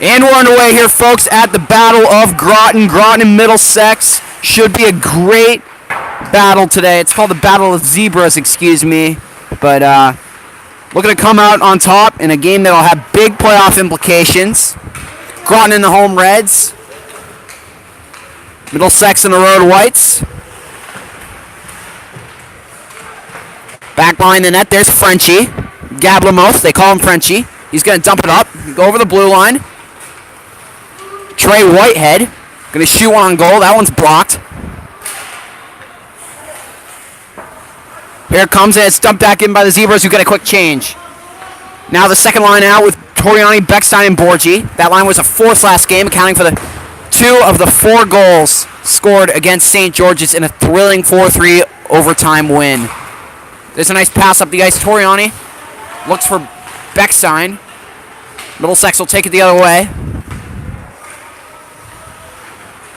And we're underway here, folks, at the Battle of Groton. Groton and Middlesex. Should be a great battle today. It's called the Battle of Zebras, excuse me. But looking to come out on top in a game that will have big playoff implications. Groton in the home Reds. Middlesex in the road Whites. Back line the net, there's Frenchie. Gablamoth, they call him Frenchie. He's going to dump it up, go over the blue line. Trey Whitehead, going to shoot one on goal. That one's blocked. Here it comes, and it's dumped back in by the Zebras, who get a quick change. Now the second line out with Toriani, Beckstein, and Borgi. That line was a fourth last game, accounting for the 2 of the 4 goals scored against St. George's in a thrilling 4-3 overtime win. There's a nice pass up the ice. Toriani looks for Beckstein. Middlesex will take it the other way.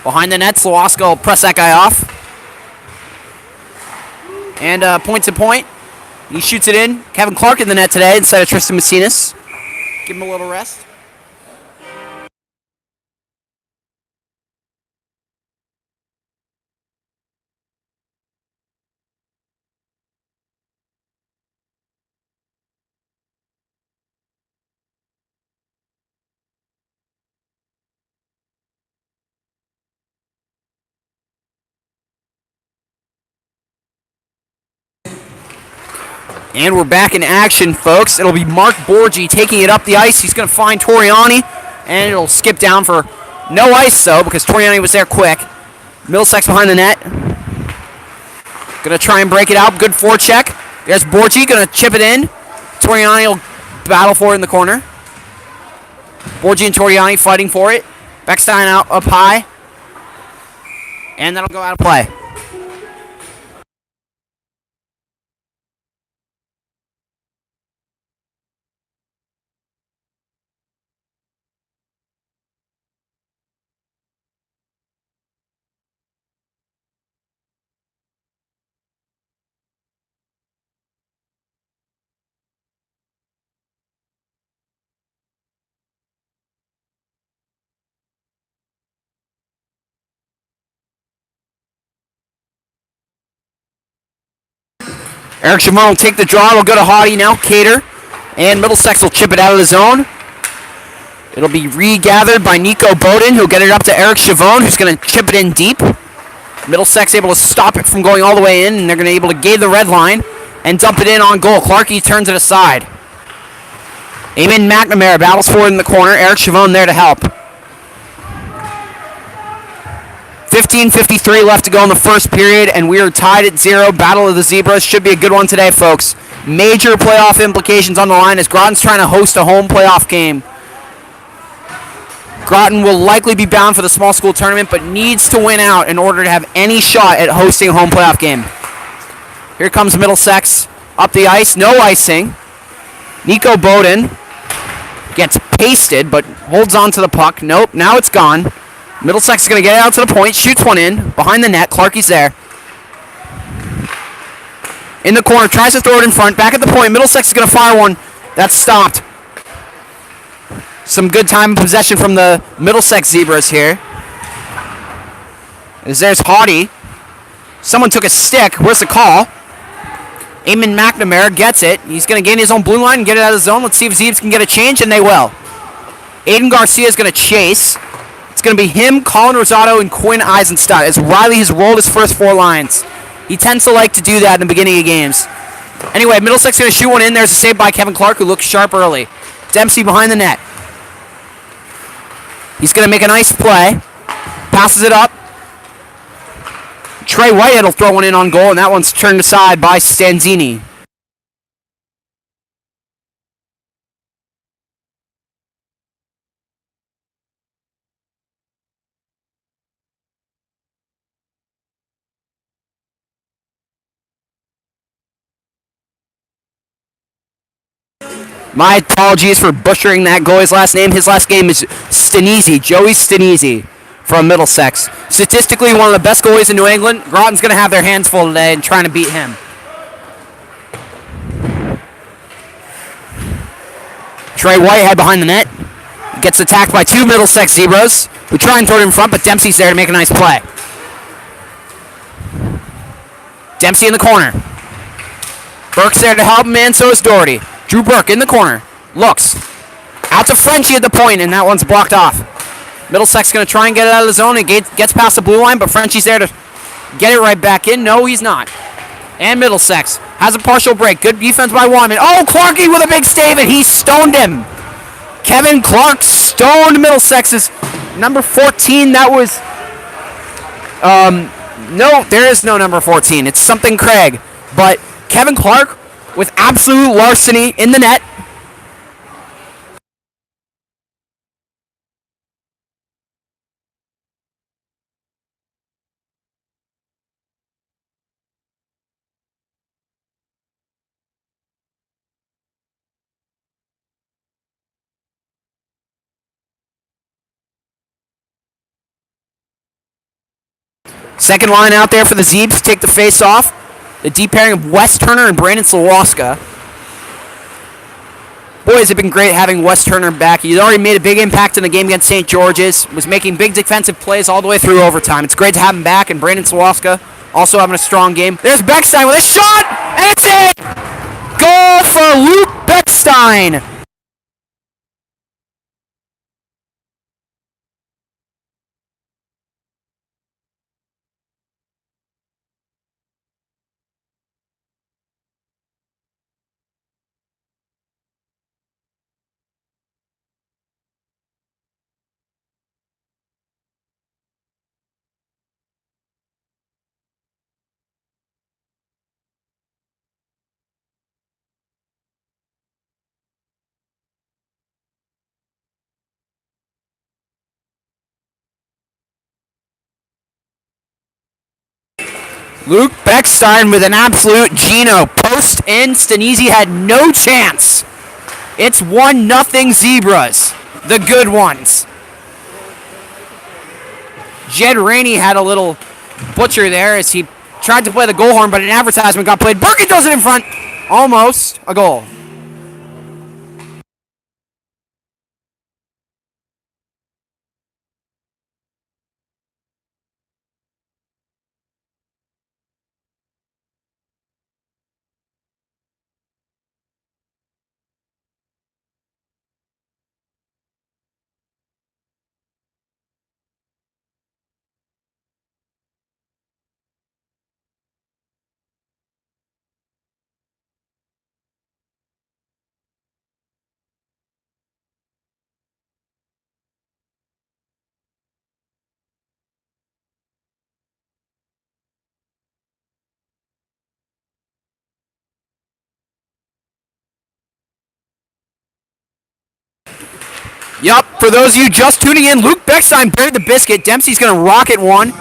Behind the net, Slowaska will press that guy off. And point to point. He shoots it in. Kevin Clark in the net today instead of Tristan Macinas. Give him a little rest. And we're back in action, folks. It'll be Mark Borgi taking it up the ice. He's going to find Toriani, and it'll skip down for no ice, though, because Toriani was there quick. Middlesex behind the net. Going to try and break it out. Good forecheck. There's Borgi, going to chip it in. Toriani will battle for it in the corner. Borgi and Toriani fighting for it. Beckstein out up high. And that'll go out of play. Eric Chavon will take the draw. It'll go to Haughty now. Cater. And Middlesex will chip it out of the zone. It'll be regathered by Nico Bowden. He'll get it up to Eric Chavon, who's going to chip it in deep. Middlesex able to stop it from going all the way in, and they're going to be able to gain the red line and dump it in on goal. Clarkey turns it aside. Eamon McNamara battles for it in the corner. Eric Chavon there to help. 15:53 left to go in the first period, and we are tied at 0. Battle of the Zebras. Should be a good one today, folks. Major playoff implications on the line as Groton's trying to host a home playoff game. Groton will likely be bound for the small school tournament, but needs to win out in order to have any shot at hosting a home playoff game. Here comes Middlesex up the ice. No icing. Nico Bowden gets pasted, but holds on to the puck. Nope, now it's gone. Middlesex is going to get it out to the point, shoots one in, behind the net. Clarkey's there. In the corner, tries to throw it in front, back at the point. Middlesex is going to fire one. That's stopped. Some good time possession from the Middlesex Zebras here. As there's Haughty. Someone took a stick. Where's the call? Eamon McNamara gets it. He's going to gain his own blue line and get it out of the zone. Let's see if Zebes can get a change, and they will. Aiden Garcia is going to chase. It's going to be him, Colin Rosado, and Quinn Eisenstadt, as Riley has rolled his first 4 lines. He tends to like to do that in the beginning of games. Anyway, Middlesex is going to shoot one in. There's a save by Kevin Clark, who looks sharp early. Dempsey behind the net. He's going to make a nice play. Passes it up. Trey Whitehead will throw one in on goal, and that one's turned aside by Stanzini. My apologies for butchering that goalie's last name. His last name is Stanisi, Joey Stanisi from Middlesex. Statistically, one of the best goalies in New England. Groton's going to have their hands full today and trying to beat him. Trey Whitehead behind the net. Gets attacked by two Middlesex Zebras, who try and throw it in front, but Dempsey's there to make a nice play. Dempsey in the corner. Burke's there to help him, and so is Doherty. Drew Burke in the corner. Looks. Out to Frenchie at the point, and that one's blocked off. Middlesex going to try and get it out of the zone. It gets past the blue line, but Frenchie's there to get it right back in. No, he's not. And Middlesex has a partial break. Good defense by Wyman. Oh, Clarkey with a big stave, and he stoned him. Kevin Clark stoned Middlesex's number 14. That was... no, there is no number 14. It's something Craig. But Kevin Clark with absolute larceny in the net. Second line out there for the Zeebs. Take the face off. The deep pairing of Wes Turner and Brandon Slawoska. Boys, have been great having Wes Turner back. He's already made a big impact in the game against St. George's. Was making big defensive plays all the way through overtime. It's great to have him back. And Brandon Slawoska also having a strong game. There's Beckstein with a shot. And it's in! Goal for Luke Beckstein. Luke Beckstein with an absolute Gino. Post in. Stanisi had no chance. It's 1-0 Zebras. The good ones. Jed Rainey had a little butcher there as he tried to play the goal horn, but an advertisement got played. Burke does it in front. Almost a goal. Yup, for those of you just tuning in, Luke Beckstein buried the biscuit. Dempsey's going to rocket one.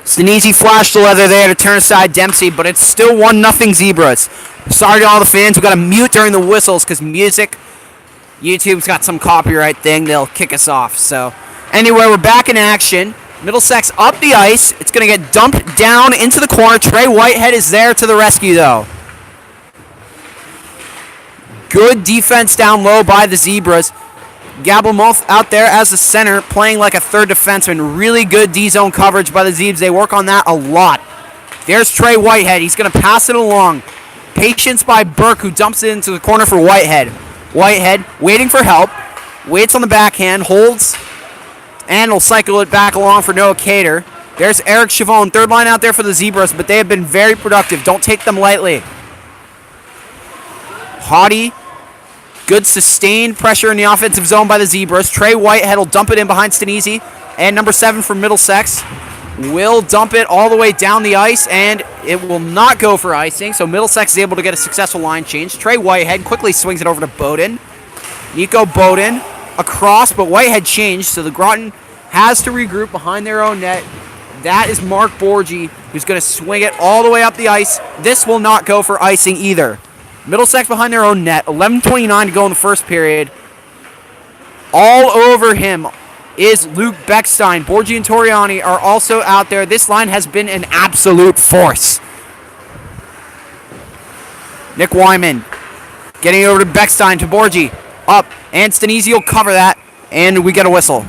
Stanisi flashed the leather there to turn aside Dempsey, but it's still 1-0 Zebras. Sorry to all the fans. We've got to mute during the whistles because YouTube's got some copyright thing. They'll kick us off. So, anyway, we're back in action. Middlesex up the ice. It's going to get dumped down into the corner. Trey Whitehead is there to the rescue, though. Good defense down low by the Zebras. Gabblemoth out there as the center, playing like a third defenseman. Really good D-zone coverage by the Zeebs. They work on that a lot. There's Trey Whitehead. He's going to pass it along. Patience by Burke, who dumps it into the corner for Whitehead. Whitehead waiting for help. Waits on the backhand. Holds. And will cycle it back along for Noah Cater. There's Eric Chavon, third line out there for the Zebras, but they have been very productive. Don't take them lightly. Haughty. Good sustained pressure in the offensive zone by the Zebras. Trey Whitehead will dump it in behind Stanisi. And number 7 from Middlesex will dump it all the way down the ice, and it will not go for icing. So Middlesex is able to get a successful line change. Trey Whitehead quickly swings it over to Bowden. Nico Bowden across, but Whitehead changed, so the Groton has to regroup behind their own net. That is Mark Borgi, who's going to swing it all the way up the ice. This will not go for icing either. Middlesex behind their own net. 11:29 to go in the first period. All over him is Luke Beckstein. Borgi and Toriani are also out there. This line has been an absolute force. Nick Wyman getting over to Beckstein to Borgi. Up, and Stanisi will cover that, and we get a whistle.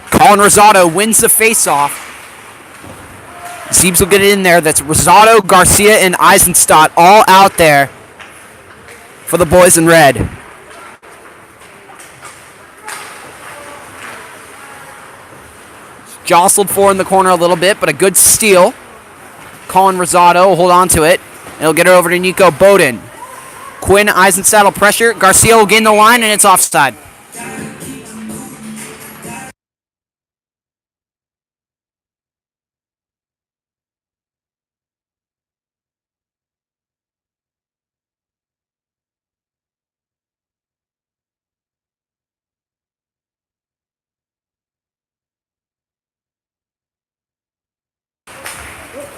Colin Rosado wins the face-off. Zeebs will get it in there. That's Rosado, Garcia, and Eisenstadt all out there for the boys in red. Jostled for in the corner a little bit, but a good steal. Colin Rosado will hold on to it. He'll get it over to Nico Bowden. Quinn Eisenstadt will pressure. Garcia will gain the line, and it's offside.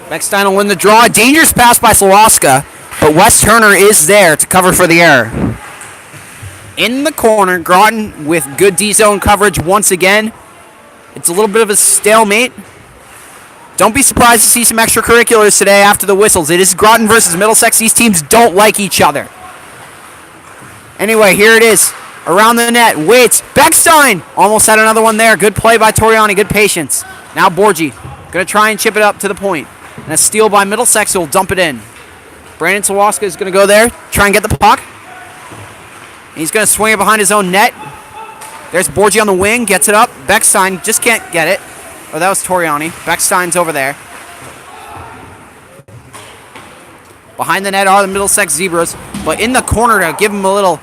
Beckstein will win the draw. Dangerous pass by Slawska, but Wes Turner is there to cover for the error. In the corner, Groton with good D-zone coverage once again. It's a little bit of a stalemate. Don't be surprised to see some extracurriculars today after the whistles. It is Groton versus Middlesex. These teams don't like each other. Anyway, here it is. Around the net. Waits. Beckstein almost had another one there. Good play by Toriani. Good patience. Now Borgi. Going to try and chip it up to the point. And a steal by Middlesex who will dump it in. Brandon Sawaska is going to go there, try and get the puck. And he's going to swing it behind his own net. There's Borgi on the wing, gets it up. Beckstein just can't get it. Oh, that was Toriani. Beckstein's over there. Behind the net are the Middlesex Zebras. But in the corner to give him a little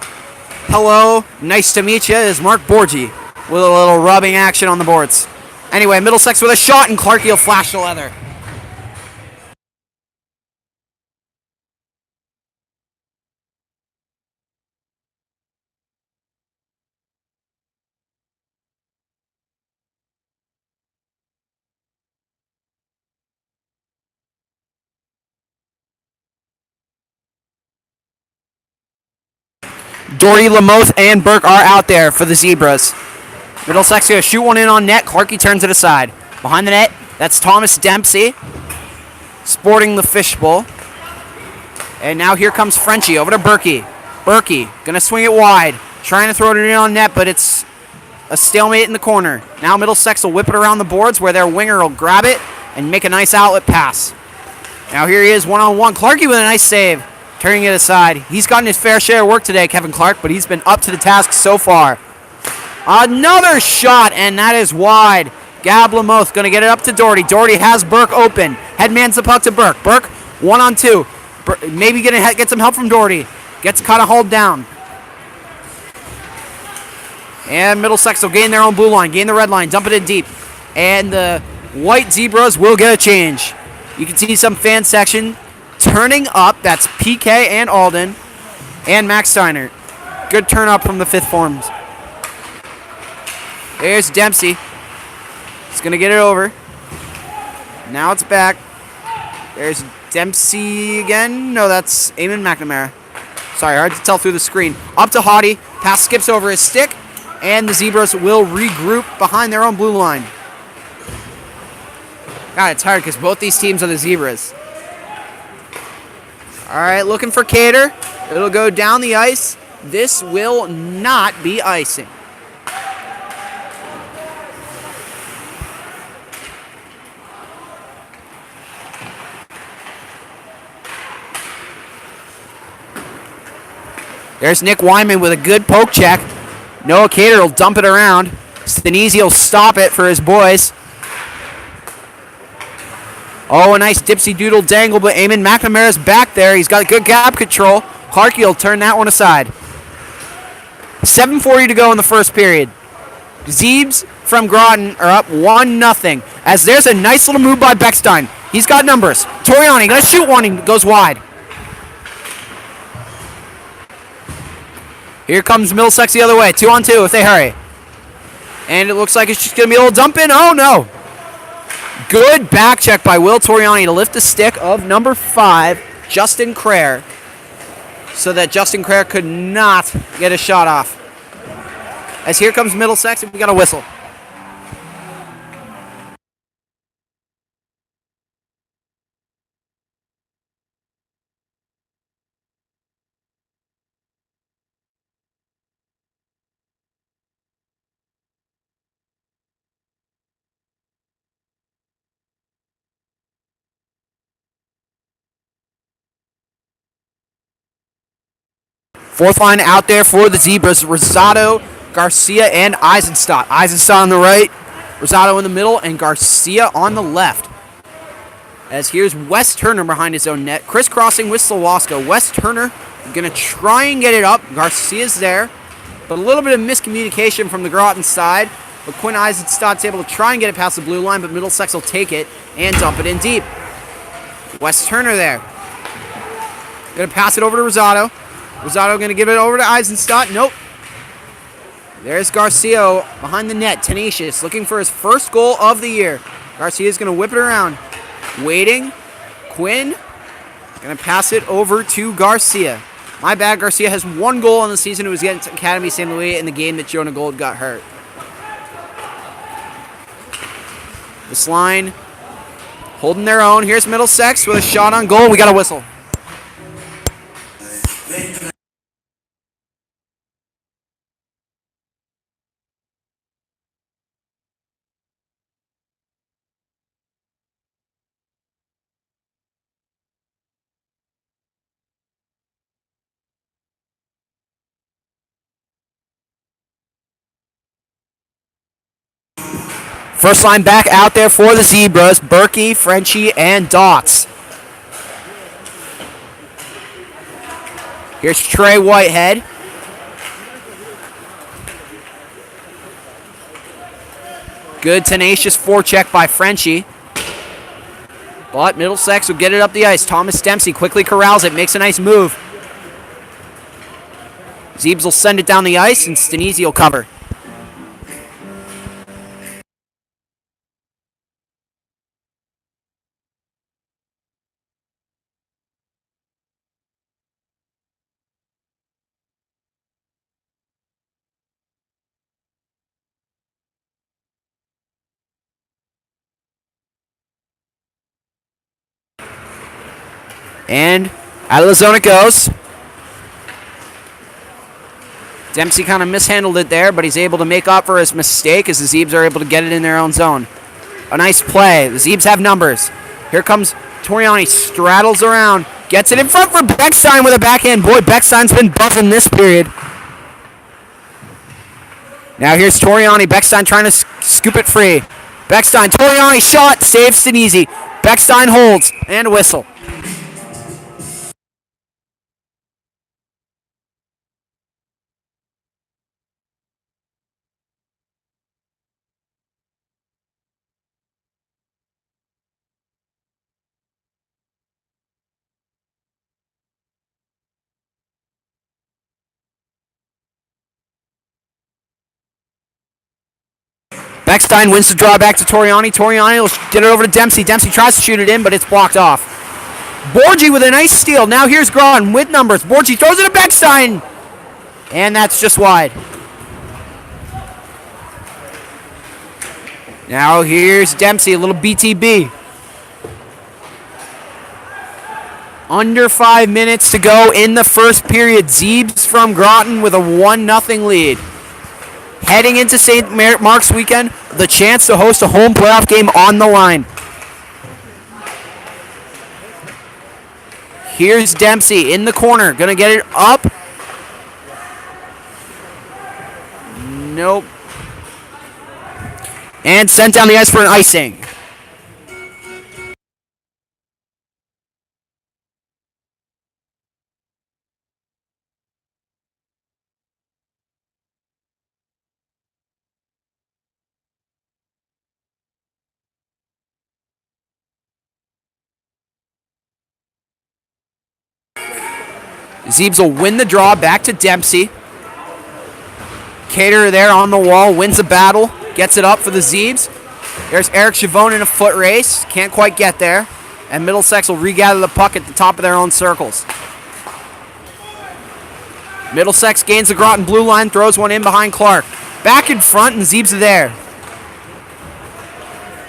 hello, nice to meet you, is Mark Borgi with a little rubbing action on the boards. Anyway, Middlesex with a shot, and Clarkey will flash the leather. Doherty, Lamoth, and Burke are out there for the Zebras. Middlesex going to shoot one in on net. Clarkey turns it aside. Behind the net, that's Thomas Dempsey sporting the fishbowl. And now here comes Frenchie over to Berkey. Berkey going to swing it wide. Trying to throw it in on net, but it's a stalemate in the corner. Now Middlesex will whip it around the boards where their winger will grab it and make a nice outlet pass. Now here he is one-on-one. Clarkey with a nice save. Turning it aside. He's gotten his fair share of work today, Kevin Clark, but he's been up to the task so far. Another shot, and that is wide. Gab Lamoth going to get it up to Doherty. Doherty has Burke open. Headmans the puck to Burke. Burke, 1-on-2. Maybe going to get some help from Doherty. Gets kind of hauled down. And Middlesex will gain their own blue line, gain the red line, dump it in deep. And the White Zebras will get a change. You can see some fan section turning up. That's PK and Alden and Max Steiner. Good turn up from the fifth forms. There's Dempsey. He's going to get it over. Now it's back. There's Dempsey again. No, that's Eamon McNamara. Sorry, hard to tell through the screen. Up to Hottie. Pass skips over his stick. And the Zebras will regroup behind their own blue line. God, it's hard because both these teams are the Zebras. All right, looking for Cater. It'll go down the ice. This will not be icing. There's Nick Wyman with a good poke check. Noah Cater will dump it around. Stanisi will stop it for his boys. Oh, a nice dipsy doodle dangle, but Eamon McNamara's back there. He's got good gap control. Clarkey will turn that one aside. 7:40 to go in the first period. Zeebs from Groton are up 1-0. As there's a nice little move by Beckstein. He's got numbers. Toriani going to shoot one and goes wide. Here comes Middlesex the other way. 2-on-2 if they hurry. And it looks like it's just going to be a little dump in. Oh, no. Good back check by Will Toriani to lift the stick of number 5, Justin Crair, so that Justin Crair could not get a shot off. As here comes Middlesex, and we got a whistle. Fourth line out there for the Zebras. Rosado, Garcia, and Eisenstadt. Eisenstadt on the right, Rosado in the middle, and Garcia on the left. As here's Wes Turner behind his own net. Crisscrossing with Slawska. Wes Turner going to try and get it up. Garcia's there. But a little bit of miscommunication from the Groton side. But Quinn Eisenstadt's able to try and get it past the blue line, but Middlesex will take it and dump it in deep. Wes Turner there. Going to pass it over to Rosado. Rosado going to give it over to Eisenstadt. Nope. There's Garcia behind the net. Tenacious. Looking for his first goal of the year. Garcia's going to whip it around. Waiting. Quinn. Going to pass it over to Garcia. My bad. Garcia has 1 goal on the season. It was against Academy St. Louis in the game that Jonah Gold got hurt. This line holding their own. Here's Middlesex with a shot on goal. We got a whistle. First line back out there for the Zebras. Berkey, Frenchie, and Dots. Here's Trey Whitehead. Good tenacious forecheck by Frenchie. But Middlesex will get it up the ice. Thomas Dempsey quickly corrals it. Makes a nice move. Zeebs will send it down the ice, and Stanisi will cover. And out of the zone it goes. Dempsey kind of mishandled it there, but he's able to make up for his mistake as the Zeebs are able to get it in their own zone. A nice play. The Zeebs have numbers. Here comes Toriani. Straddles around. Gets it in front for Beckstein with a backhand. Boy, Beckstein's been buzzing this period. Now here's Toriani. Beckstein trying to scoop it free. Beckstein. Toriani shot. Saves Stanisi. Beckstein holds. And a whistle. Beckstein wins the draw back to Toriani. Toriani will get it over to Dempsey. Dempsey tries to shoot it in, but it's blocked off. Borgi with a nice steal. Now here's Groton with numbers. Borgi throws it to Beckstein. And that's just wide. Now here's Dempsey, a little BTB. Under 5 minutes to go in the first period. Zeebs from Groton with a 1-0 lead. Heading into St. Mark's weekend, the chance to host a home playoff game on the line. Here's Dempsey in the corner. Gonna get it up. Nope. And sent down the ice for an icing. Zeebs will win the draw back to Dempsey. Cater there on the wall, wins the battle, gets it up for the Zeebs. There's Eric Chavone in a foot race, can't quite get there. And Middlesex will regather the puck at the top of their own circles. Middlesex gains the Groton blue line, throws one in behind Clark. Back in front, and Zeebs are there.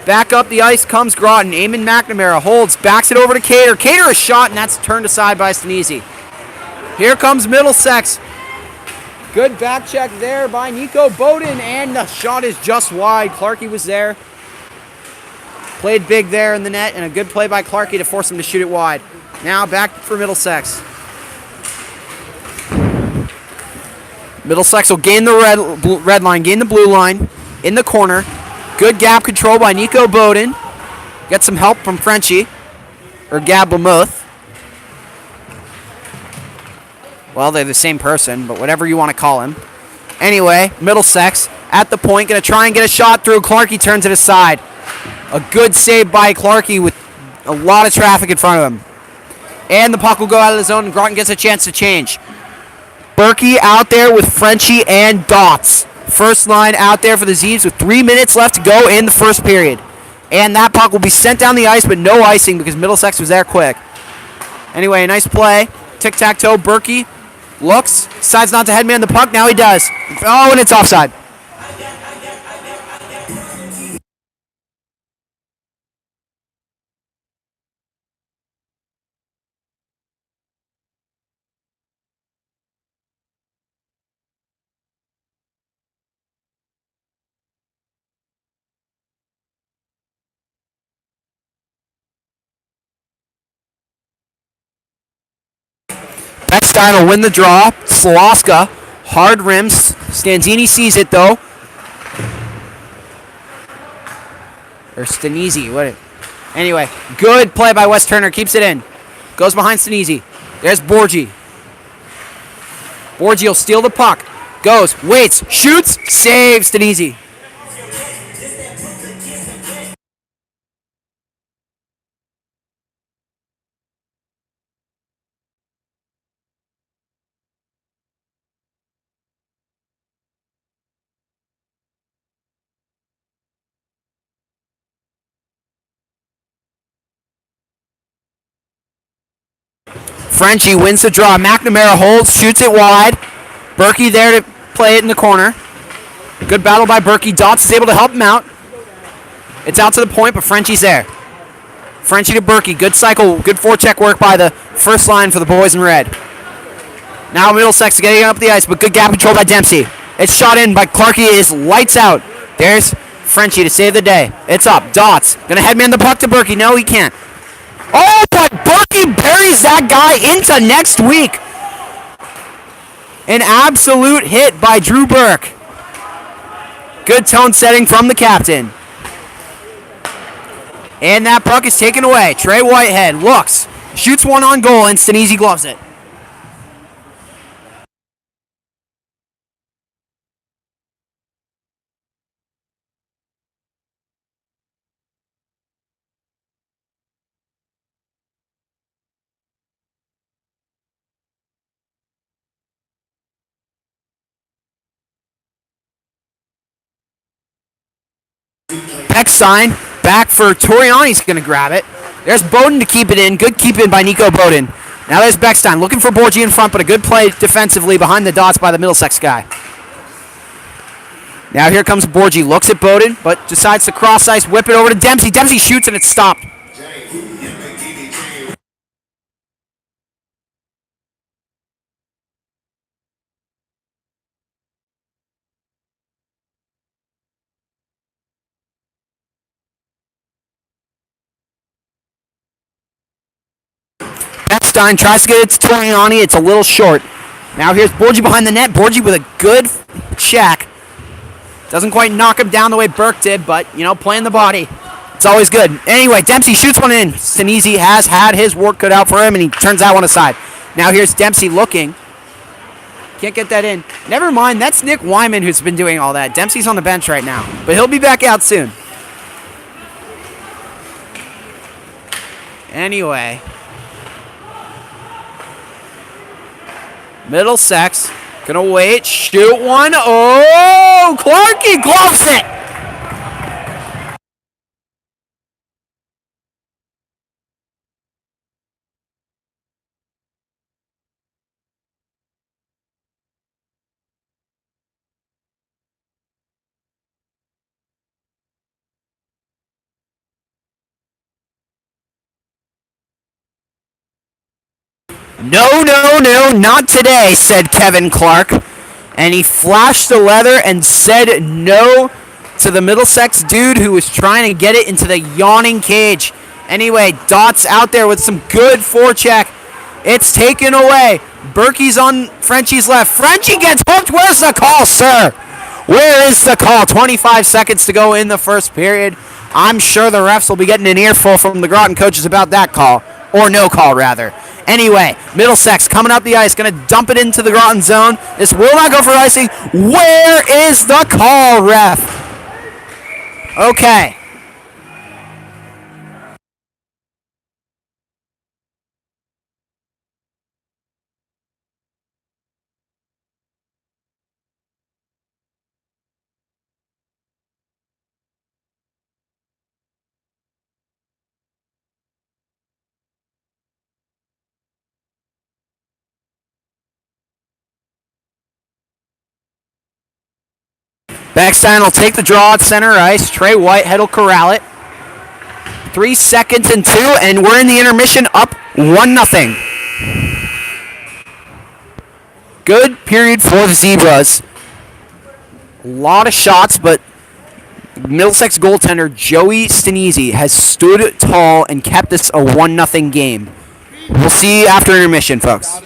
Back up the ice comes Groton. Eamon McNamara holds, backs it over to Cater. Cater a shot, and that's turned aside by Stanisi. Here comes Middlesex. Good back check there by Nico Bowden, and the shot is just wide. Clarkey was there. Played big there in the net, and a good play by Clarkey to force him to shoot it wide. Now back for Middlesex. Middlesex will gain the red line, gain the blue line in the corner. Good gap control by Nico Bowden. Get some help from Frenchie, or Gab Lamuth. Well, they're the same person, but whatever you want to call him. Anyway, Middlesex at the point, going to try and get a shot through. Clarkey turns it aside. A good save by Clarkey with a lot of traffic in front of him. And the puck will go out of the zone, and Groton gets a chance to change. Berkey out there with Frenchie and Dots. First line out there for the Zeebs with 3 minutes left to go in the first period. And that puck will be sent down the ice, but no icing because Middlesex was there quick. Anyway, nice play. Tic-tac-toe, Berkey looks, decides not to headman the puck. Now he does. Oh, and it's offside. Beckstein will win the draw. Slawska, hard rims. Stanzini sees it though. Or Stanisi, what? Anyway, good play by Wes Turner. Keeps it in. Goes behind Stanisi. There's Borgi. Borgi will steal the puck. Goes, waits, shoots, saves Stanisi. Frenchie wins the draw. McNamara holds, shoots it wide. Berkey there to play it in the corner. Good battle by Berkey. Dots is able to help him out. It's out to the point, but Frenchie's there. Frenchie to Berkey. Good cycle, good forecheck work by the first line for the boys in red. Now Middlesex getting up the ice, but good gap control by Dempsey. It's shot in by Clarkey. Is lights out. There's Frenchie to save the day. It's up. Dots gonna headman the puck to Berkey. No, he can't. Oh, but Berkey buries that guy into next week. An absolute hit by Drew Burke. Good tone setting from the captain. And that puck is taken away. Trey Whitehead looks, shoots one on goal, and Stanisi gloves it. Beckstein back for Toriani's going to grab it. There's Bowden to keep it in. Good keep in by Nico Bowden. Now there's Beckstein looking for Borgi in front, but a good play defensively behind the Dots by the Middlesex guy. Now here comes Borgi. Looks at Bowden, but decides to cross ice, whip it over to Dempsey. Dempsey shoots and it's stopped. Beckstein tries to get it to Toriani. It's a little short. Now here's Borgi behind the net. Borgi with a good check. Doesn't quite knock him down the way Burke did, but, you know, playing the body. It's always good. Anyway, Dempsey shoots one in. Stanisi has had his work cut out for him, and he turns that one aside. Now here's Dempsey looking. Can't get that in. Never mind, that's Nick Wyman who's been doing all that. Dempsey's on the bench right now, but he'll be back out soon. Anyway. Middlesex Gonna wait, shoot one. Oh, Clarkie gloves it. No, no, no, not today, said Kevin Clark. And he flashed the leather and said no to the Middlesex dude who was trying to get it into the yawning cage. Anyway, Dot's out there with some good forecheck. It's taken away. Berkey's on Frenchie's left. Frenchie gets hooked. Where's the call, sir? Where is the call? 25 seconds to go in the first period. I'm sure the refs will be getting an earful from the Groton coaches about that call. Or no call, rather. Anyway, Middlesex coming up the ice, going to dump it into the Groton zone. This will not go for icing. Where is the call, ref? Okay. Beckstein will take the draw at center ice. Trey Whitehead will corral it. 3 seconds and 2, and we're in the intermission up 1-0. Good period for the Zebras. A lot of shots, but Middlesex goaltender Joey Stanisi has stood tall and kept this a 1-0 game. We'll see you after intermission, folks.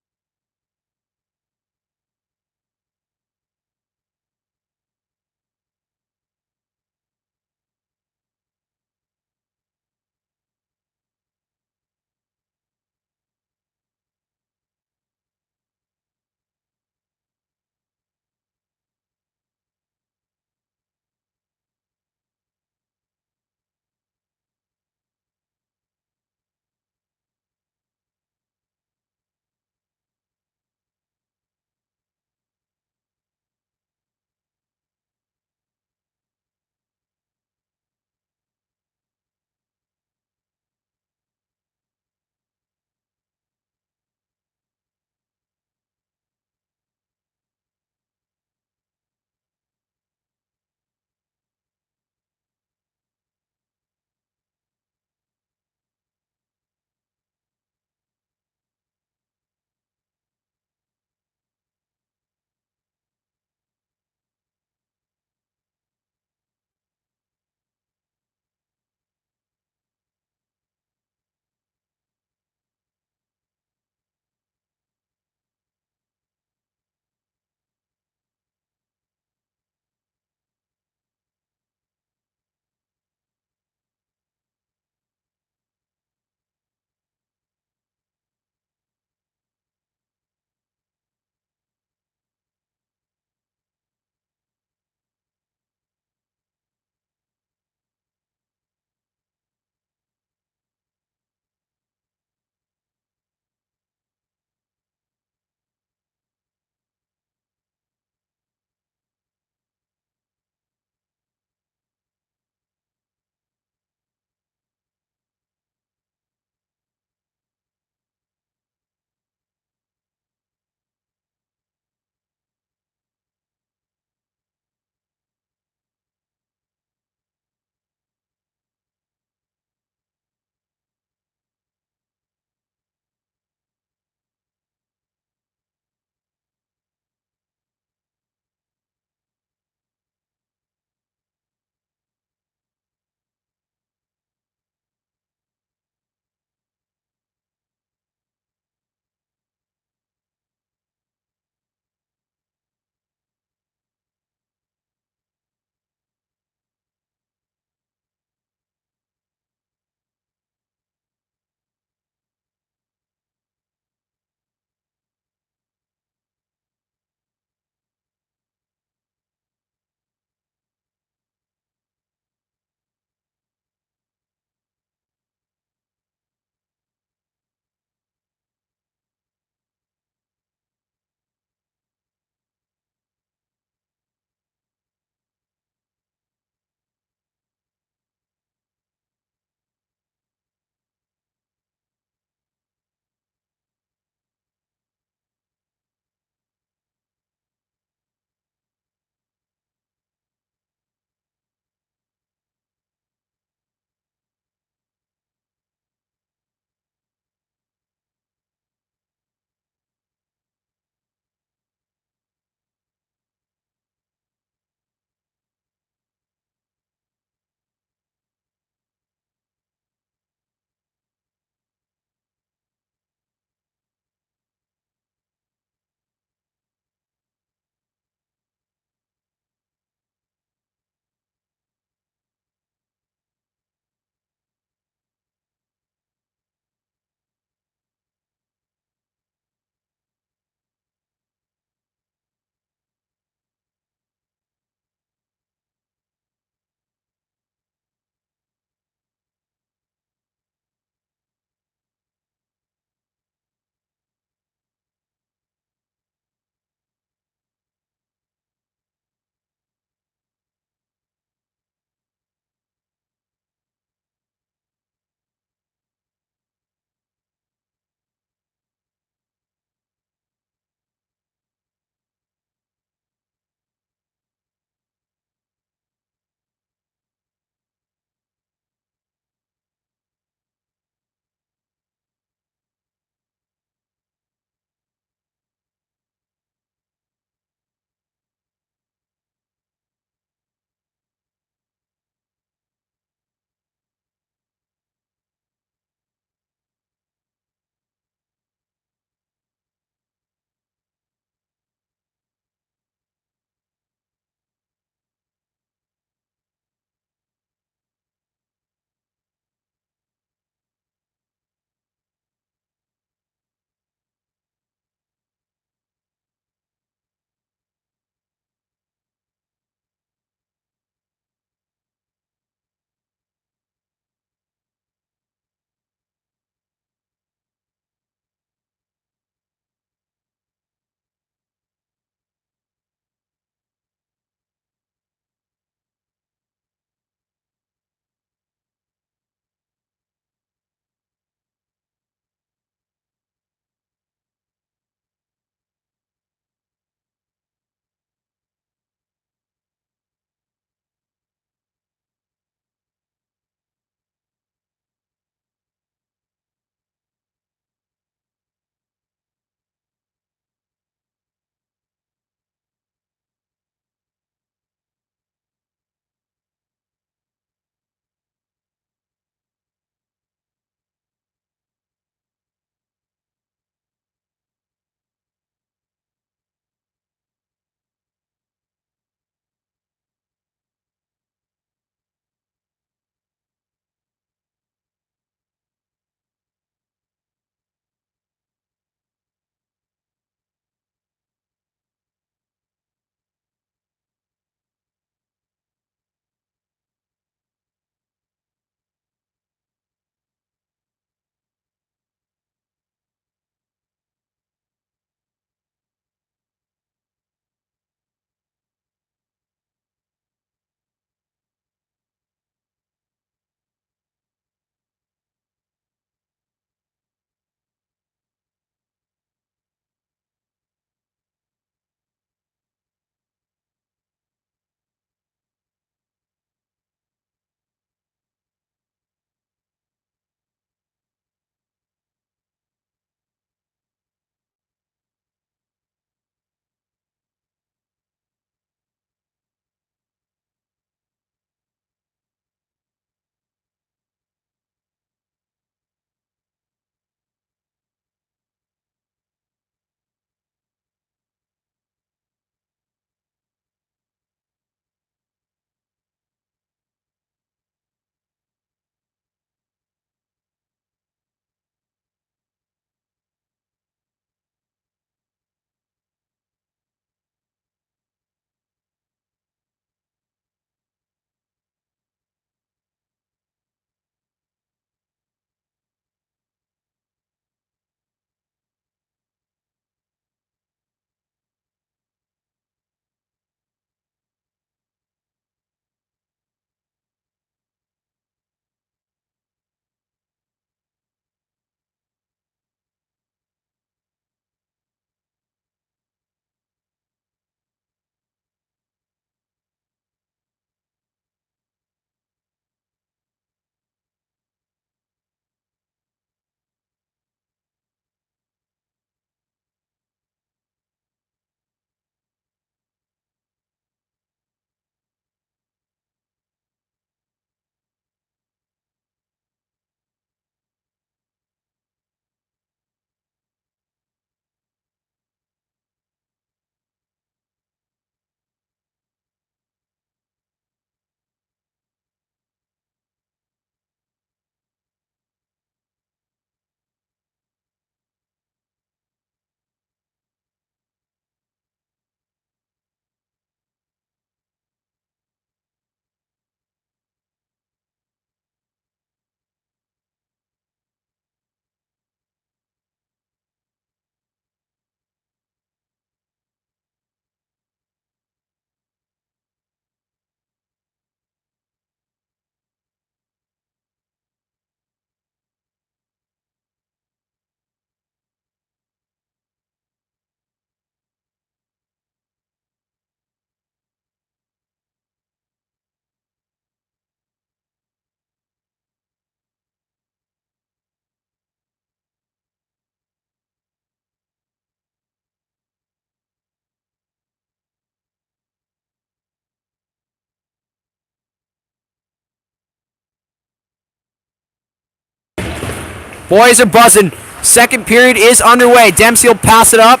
Boys are buzzing. Second period is underway. Dempsey will pass it up.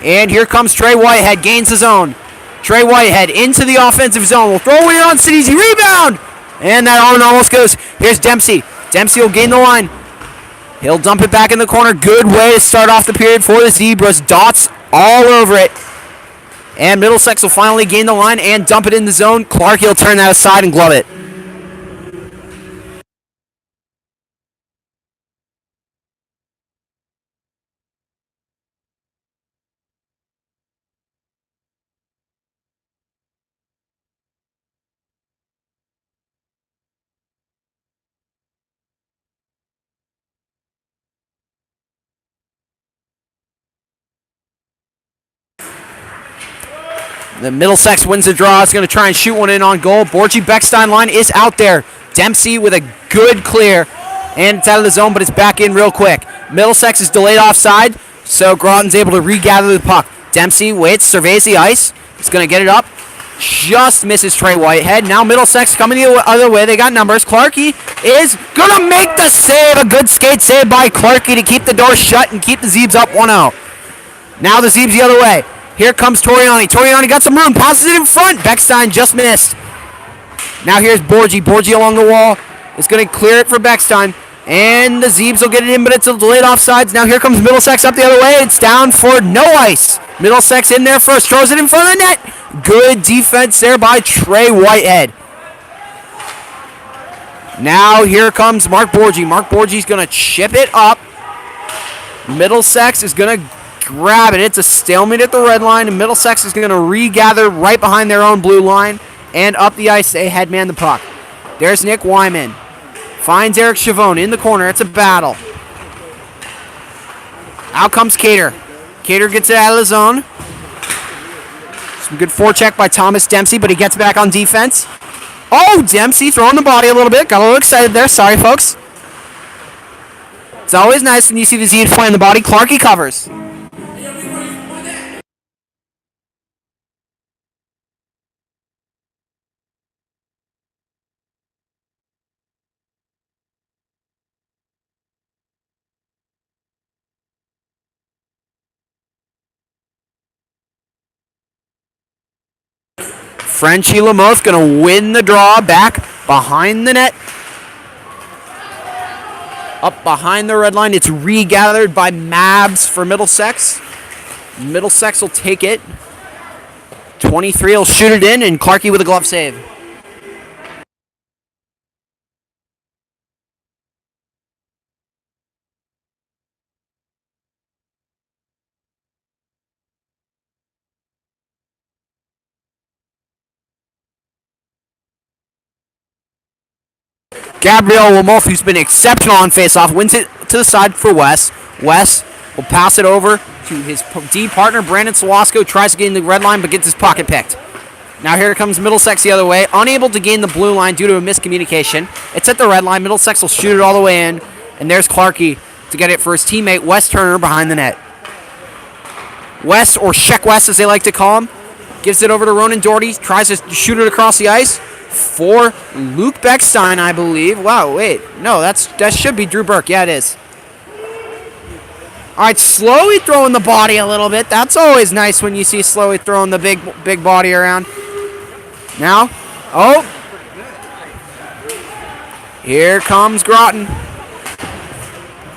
And here comes Trey Whitehead. Gains his own. Trey Whitehead into the offensive zone. Will throw it on Easy. Rebound. And that on almost goes. Here's Dempsey. Dempsey will gain the line. He'll dump it back in the corner. Good way to start off the period for the Zebras. Dots all over it. And Middlesex will finally gain the line and dump it in the zone. Clarkie will turn that aside and glove it. The Middlesex wins the draw. Is going to try and shoot one in on goal. Borgie-Beckstein line is out there. Dempsey with a good clear. And it's out of the zone, but it's back in real quick. Middlesex is delayed offside, so Groton's able to regather the puck. Dempsey waits, surveys the ice. He's going to get it up. Just misses Trey Whitehead. Now Middlesex coming the other way. They got numbers. Clarkie is going to make the save. A good skate save by Clarkie to keep the door shut and keep the Zeebs up 1-0. Now the Zeebs the other way. Here comes Toriani. Toriani got some room. Passes it in front. Beckstein just missed. Now here's Borgie. Borgie along the wall is going to clear it for Beckstein. And the Zeebs will get it in, but it's a delayed offsides. Now here comes Middlesex up the other way. It's down for no ice. Middlesex in there first. Throws it in front of the net. Good defense there by Trey Whitehead. Now here comes Mark Borgie. Mark Borgie's going to chip it up. Middlesex is going to grab it. It's a stalemate at the red line, and Middlesex is going to regather right behind their own blue line, and up the ice they headman the puck. There's Nick Wyman. Finds Eric Chavone in the corner. It's a battle. Out comes Cater. Cater gets it out of the zone. Some good forecheck by Thomas Dempsey, but he gets back on defense. Oh, Dempsey throwing the body a little bit. Got a little excited there. Sorry, folks. It's always nice when you see the Zeebs playing the body. Clarkie covers. Frenchie Lamoth going to win the draw back behind the net. Up behind the red line. It's regathered by Mabs for Middlesex. Middlesex will take it. 23 will shoot it in, and Clarkie with a glove save. Gabriel Lamoth, who's been exceptional on faceoff, wins it to the side for Wes. Wes will pass it over to his D partner, Brandon Sawasko. Tries to gain the red line, but gets his pocket picked. Now here comes Middlesex the other way. Unable to gain the blue line due to a miscommunication. It's at the red line. Middlesex will shoot it all the way in. And there's Clarkie to get it for his teammate, Wes Turner, behind the net. Wes, or Sheck West as they like to call him, gives it over to Ronan Doherty. Tries to shoot it across the ice for Luke Beckstein, I believe. Wow, wait. No, that should be Drew Burke. Yeah, it is. All right, Slowey throwing the body a little bit. That's always nice when you see Slowey throwing the big body around. Now, oh. Here comes Groton.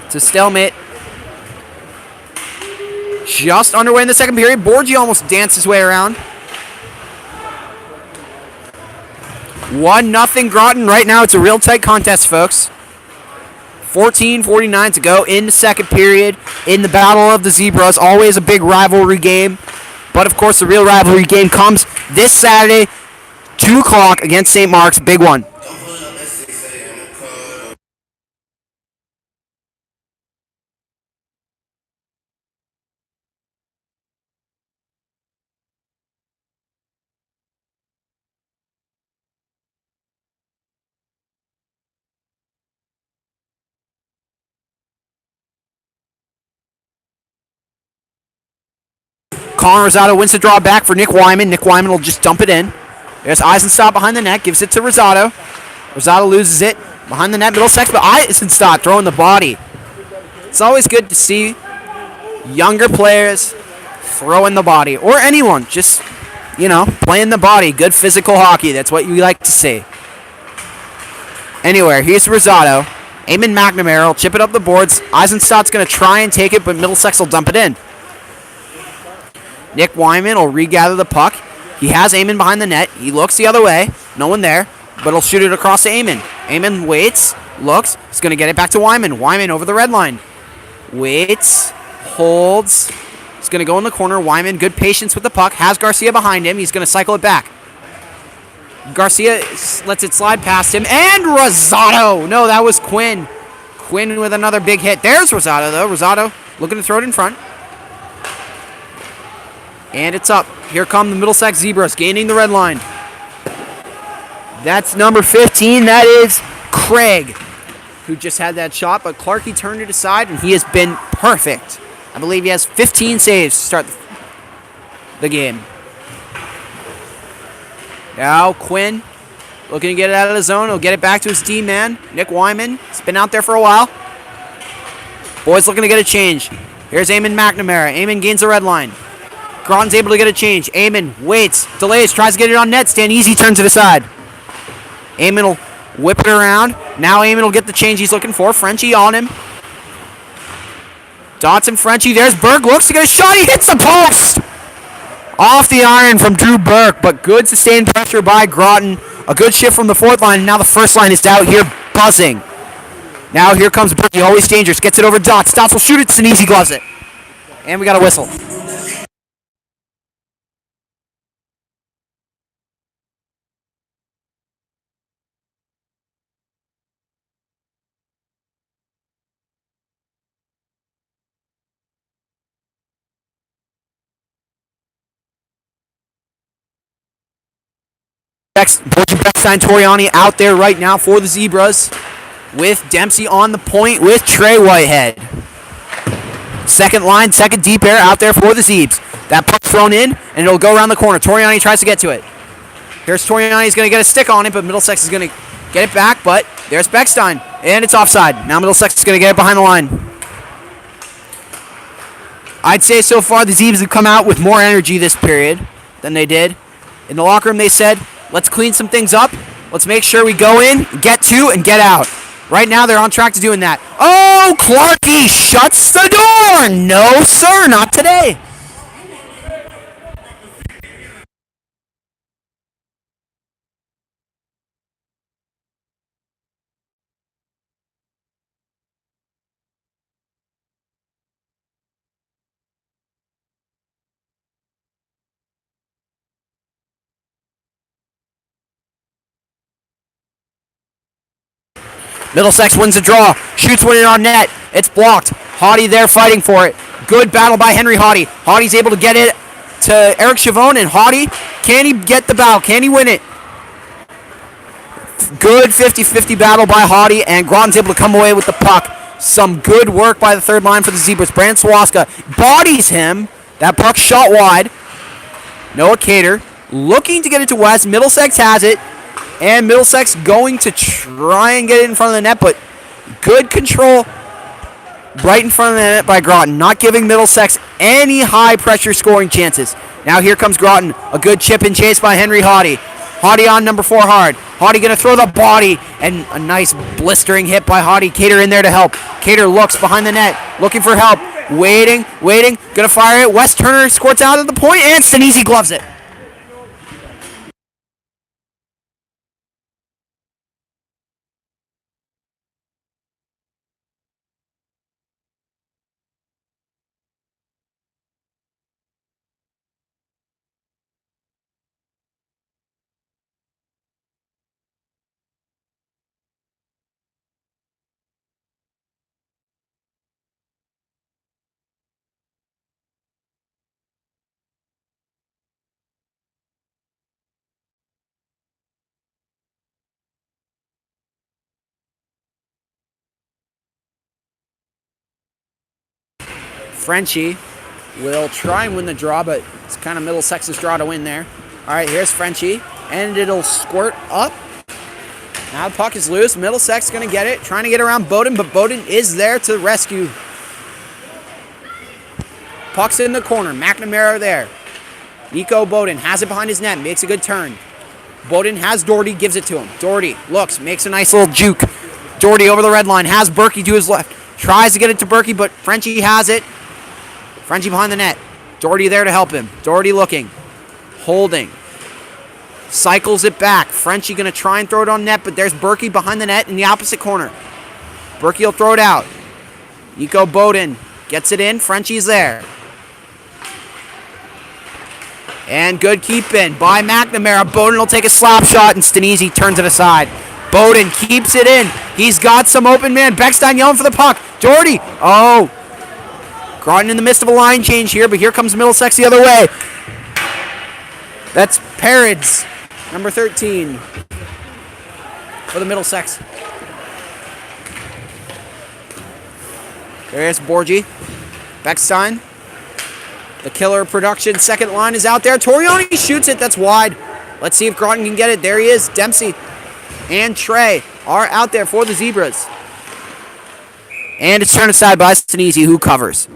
It's a stalemate. Just underway in the second period. Borgie almost danced his way around. 1-0 Groton. Right now, it's a real tight contest, folks. 14:49 to go in the second period in the Battle of the Zebras. Always a big rivalry game. But, of course, the real rivalry game comes this Saturday, 2 o'clock against St. Mark's. Big one. Connor Rosado wins the draw back for Nick Wyman. Nick Wyman will just dump it in. There's Eisenstadt behind the net. Gives it to Rosado. Rosado loses it. Behind the net, Middlesex, but Eisenstadt throwing the body. It's always good to see younger players throwing the body. Or anyone, just, playing the body. Good physical hockey. That's what you like to see. Anyway, here's Rosado. Eamon McNamara will chip it up the boards. Eisenstadt's going to try and take it, but Middlesex will dump it in. Nick Wyman will regather the puck. He has Eamon behind the net. He looks the other way. No one there, but he'll shoot it across to Eamon. Eamon waits, looks. He's going to get it back to Wyman. Wyman over the red line. Waits, holds. He's going to go in the corner. Wyman, good patience with the puck. Has Garcia behind him. He's going to cycle it back. Garcia lets it slide past him. And Rosado. No, that was Quinn. Quinn with another big hit. There's Rosado, though. Rosado looking to throw it in front. And it's up. Here come the Middlesex Zebras gaining the red line. That's number 15. That is Craig, who just had that shot. But Clarkey turned it aside, and he has been perfect. I believe he has 15 saves to start the game. Now Quinn looking to get it out of the zone. He'll get it back to his D-man, Nick Wyman. He's been out there for a while. Boys looking to get a change. Here's Eamon McNamara. Eamon gains the red line. Groton's able to get a change. Eamon waits, delays, tries to get it on net. Stan Easy turns it aside. Eamon will whip it around. Now Eamon will get the change he's looking for. Frenchie on him. Dotson, Frenchie. There's Burke. Looks to get a shot. He hits the post. Off the iron from Drew Burke, but good sustained pressure by Groton. A good shift from the fourth line, and now the first line is out here buzzing. Now here comes Burke. He always dangerous. Gets it over Dots. Dots will shoot it. Sinise gloves it. And we got a whistle. Beckstein Toriani out there right now for the Zebras, with Dempsey on the point with Trey Whitehead. Second line, second deep air out there for the Zebes. That puck thrown in, and it'll go around the corner. Toriani tries to get to it. Here's Toriani. He's going to get a stick on it, but Middlesex is going to get it back, but there's Beckstein, and it's offside. Now Middlesex is going to get it behind the line. I'd say so far the Zebes have come out with more energy this period than they did. In the locker room, they said, let's clean some things up. Let's make sure we go in, get to, and get out. Right now, they're on track to doing that. Oh, Clarkey shuts the door. No, sir, not today. Middlesex wins the draw. Shoots one in on net. It's blocked. Hottie there fighting for it. Good battle by Henry Hottie. Hottie's able to get it to Eric Chavone, and Hottie, can he get the battle? Can he win it? Good 50-50 battle by Hottie, and Groton's able to come away with the puck. Some good work by the third line for the Zebras. Brand Swaska bodies him. That puck shot wide. Noah Cater looking to get it to West. Middlesex has it. And Middlesex going to try and get it in front of the net, but good control right in front of the net by Groton, not giving Middlesex any high-pressure scoring chances. Now here comes Groton, a good chip and chase by Henry Hottie. Hottie on number 4 hard. Hottie going to throw the body, and a nice blistering hit by Hottie. Cater in there to help. Cater looks behind the net, looking for help. Waiting, going to fire it. Wes Turner squirts out at the point, and Sinise gloves it. Frenchie will try and win the draw, but it's kind of Middlesex's draw to win there. All right, here's Frenchie, and it'll squirt up. Now the puck is loose. Middlesex going to get it. Trying to get around Bowden, but Bowden is there to rescue. Puck's in the corner. McNamara there. Nico Bowden has it behind his net. Makes a good turn. Bowden has Doherty. Gives it to him. Doherty looks. Makes a nice little juke. Doherty over the red line. Has Berkey to his left. Tries to get it to Berkey, but Frenchie has it. Frenchie behind the net. Doherty there to help him. Doherty looking. Holding. Cycles it back. Frenchie going to try and throw it on net, but there's Berkey behind the net in the opposite corner. Berkey will throw it out. Nico Bowden gets it in. Frenchie's there. And good keep in by McNamara. Bowden will take a slap shot, and Stanisi turns it aside. Bowden keeps it in. He's got some open man. Beckstein yelling for the puck. Doherty. Oh. Groton in the midst of a line change here, but here comes Middlesex the other way. That's Peretz, number 13, for the Middlesex. There's Borgie. Beckstein. The killer production second line is out there. Toriani shoots it. That's wide. Let's see if Groton can get it. There he is. Dempsey and Trey are out there for the Zebras. And it's turned aside by Stanisi, who covers.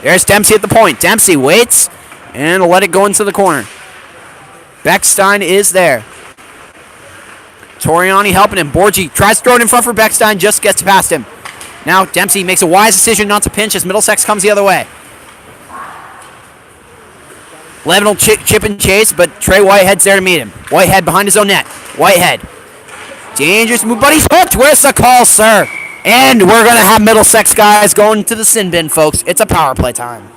There's Dempsey at the point. Dempsey waits and will let it go into the corner. Beckstein is there. Toriani helping him. Borgie tries to throw it in front for Beckstein, just gets past him. Now Dempsey makes a wise decision not to pinch as Middlesex comes the other way. Levin will chip and chase, but Trey Whitehead's there to meet him. Whitehead behind his own net. Whitehead. Dangerous move, but he's hooked. Where's the call, sir? And we're going to have Middlesex guys going to the sin bin, folks. It's a power play time.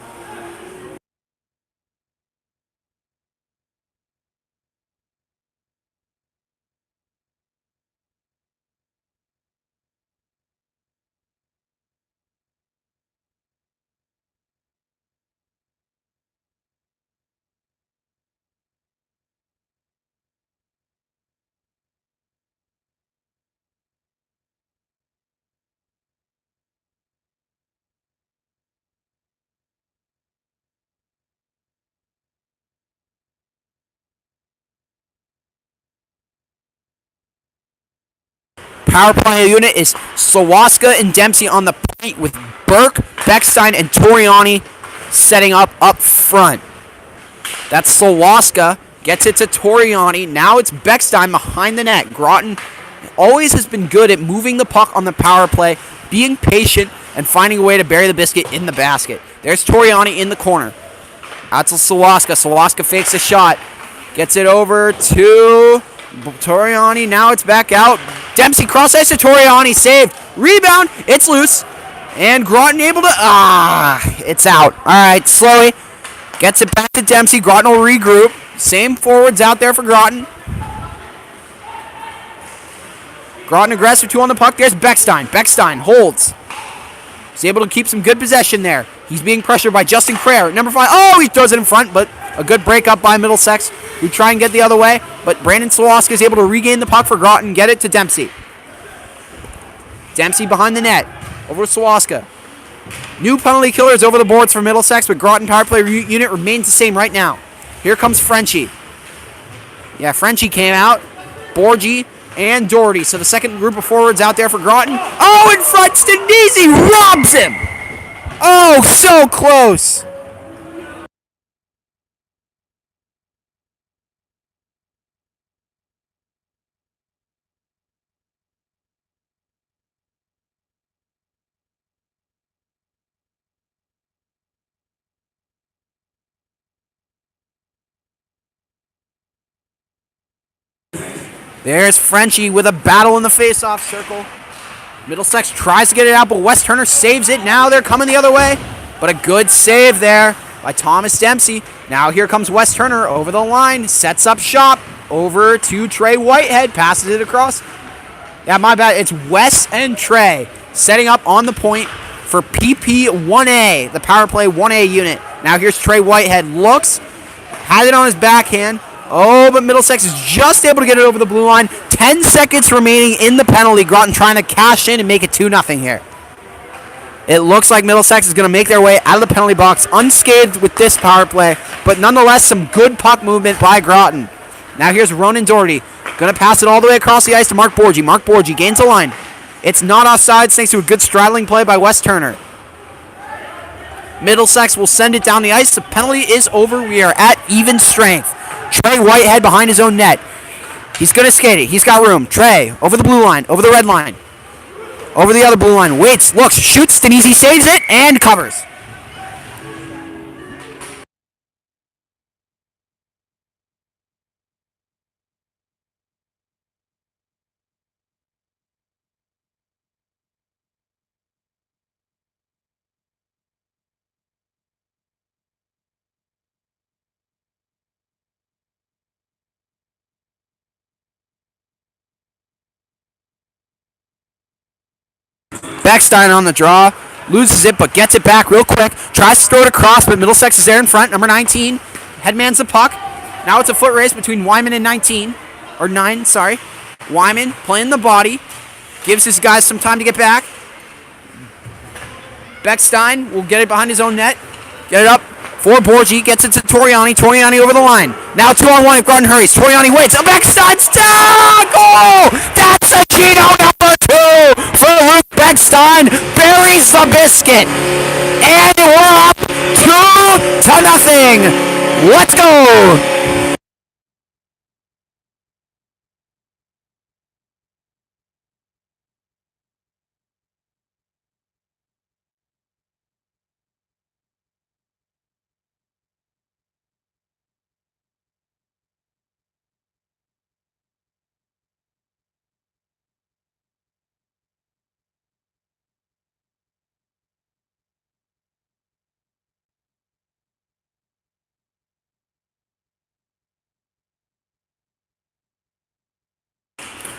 Power play unit is Sawaska and Dempsey on the point with Burke, Beckstein, and Toriani setting up front. That's Sawaska. Gets it to Toriani. Now it's Beckstein behind the net. Groton always has been good at moving the puck on the power play, being patient, and finding a way to bury the biscuit in the basket. There's Toriani in the corner. Out to Sawaska. Sawaska fakes a shot. Gets it over to Toriani. Now it's back out. Dempsey cross ice to Toriani. Saved. Rebound. It's loose. And Groton able to... it's out. All right, slowly. Gets it back to Dempsey. Groton will regroup. Same forwards out there for Groton. Groton aggressive, 2 on the puck. There's Beckstein. Beckstein holds. He's able to keep some good possession there. He's being pressured by Justin Crayer. Number 5. Oh, he throws it in front, but a good break up by Middlesex, who try and get the other way. But Brandon Sawaska is able to regain the puck for Groton, get it to Dempsey. Dempsey behind the net. Over to Sawaska. New penalty killers over the boards for Middlesex, but Groton power play unit remains the same right now. Here comes Frenchie. Yeah, Frenchie came out. Borgie and Doherty. So the second group of forwards out there for Groton. Oh, in front, Stanisi robs him. Oh, so close. There's Frenchie with a battle in the face-off circle. Middlesex tries to get it out, but Wes Turner saves it. Now they're coming the other way. But a good save there by Thomas Dempsey. Now here comes Wes Turner over the line. Sets up shop over to Trey Whitehead. Passes it across. Yeah, my bad. It's Wes and Trey setting up on the point for PP1A, the power play 1A unit. Now here's Trey Whitehead. Looks. Has it on his backhand. Oh, but Middlesex is just able to get it over the blue line. 10 seconds remaining in the penalty. Groton trying to cash in and make it 2-0 here. It looks like Middlesex is going to make their way out of the penalty box unscathed with this power play, but nonetheless, some good puck movement by Groton. Now here's Ronan Doherty. Going to pass it all the way across the ice to Mark Borgi. Mark Borgi gains the line. It's not offside thanks to a good straddling play by Wes Turner. Middlesex will send it down the ice. The penalty is over. We are at even strength. Trey Whitehead behind his own net. He's going to skate it. He's got room. Trey over the blue line, over the red line, over the other blue line. Waits, looks, shoots. Denise saves it and covers. Beckstein on the draw. Loses it, but gets it back real quick. Tries to throw it across, but Middlesex is there in front. Number 19 headmans the puck. Now it's a foot race between Wyman and 19. Or 9, sorry. Wyman playing the body. Gives his guys some time to get back. Beckstein will get it behind his own net. Get it up for Borgi. Gets it to Toriani. Toriani over the line. Now 2-on-1 if Groton hurries. Toriani waits. Beckstein's down! Goal! That's a Gino number 2 for Luke Beckstein. Buries the biscuit. And we're up 2-0. Let's go!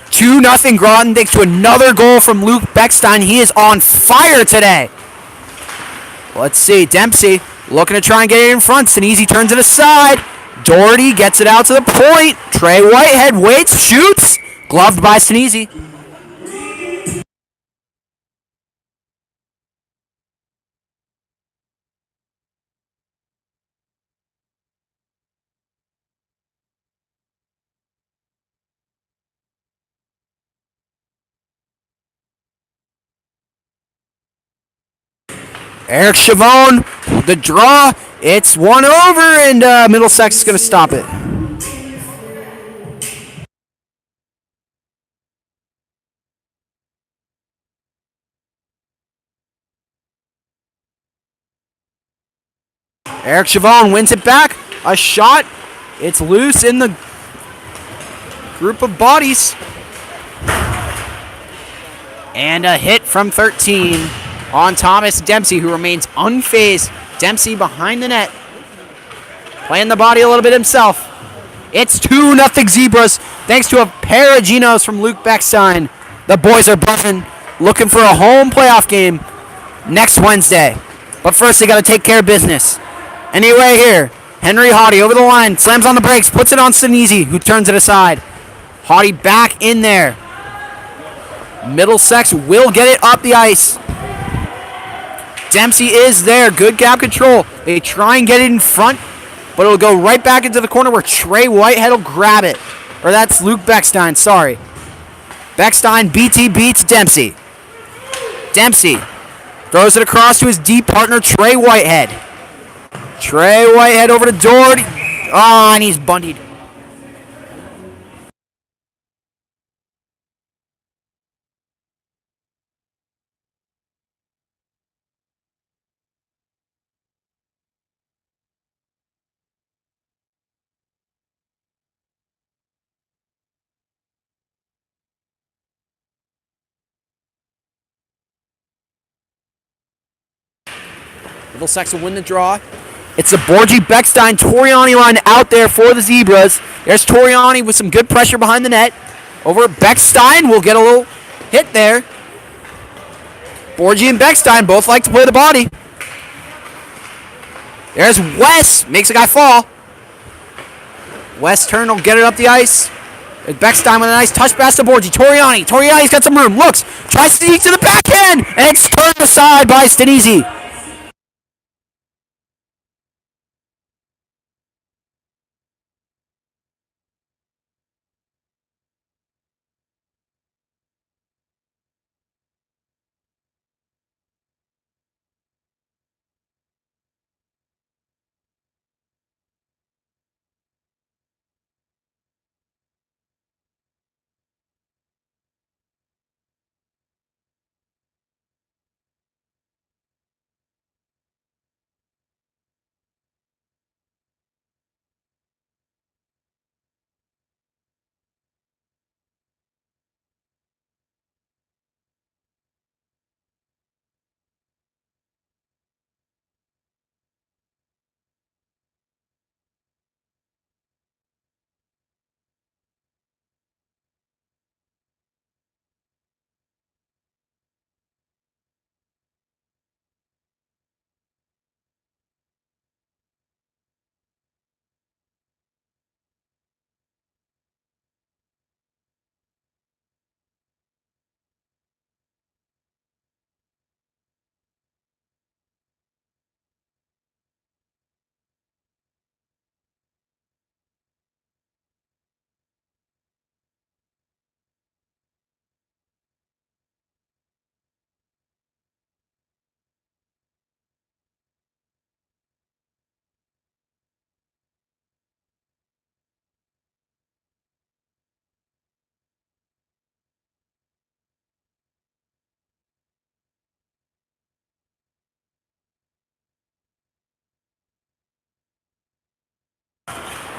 Two nothing Groton thanks to another goal from Luke Beckstein. He is on fire today. Let's see. Dempsey looking to try and get it in front. Sinise turns it aside. Doherty gets it out to the point. Trey Whitehead waits, shoots. Gloved by Sinise. Eric Chavone, the draw. It's one over, and Middlesex is going to stop it. Eric Chavone wins it back. A shot. It's loose in the group of bodies. And a hit from 13 on Thomas Dempsey, who remains unfazed. Dempsey behind the net. Playing the body a little bit himself. It's 2-0 Zebras, thanks to a pair of Genos from Luke Beckstein. The boys are buzzing, looking for a home playoff game next Wednesday. But first, they got to take care of business. Anyway, here, Henry Haughty over the line, slams on the brakes, puts it on Sinise, who turns it aside. Haughty back in there. Middlesex will get it up the ice. Dempsey is there. Good gap control. They try and get it in front, but it'll go right back into the corner where Trey Whitehead will grab it. Or that's Luke Beckstein, sorry. Beckstein BT beats Dempsey. Dempsey throws it across to his deep partner, Trey Whitehead. Trey Whitehead over to Doherty. Oh, and he's buntied. Middlesex will win the draw. It's the Borgi-Beckstein-Toriani line out there for the Zebras. There's Toriani with some good pressure behind the net. Over Beckstein will get a little hit there. Borgi and Beckstein both like to play the body. There's Wes. Makes a guy fall. Western will get it up the ice. Beckstein with a nice touch pass to Borgi. Toriani's got some room. Looks. Tries to sneak to the backhand. And it's turned aside by Stanisi.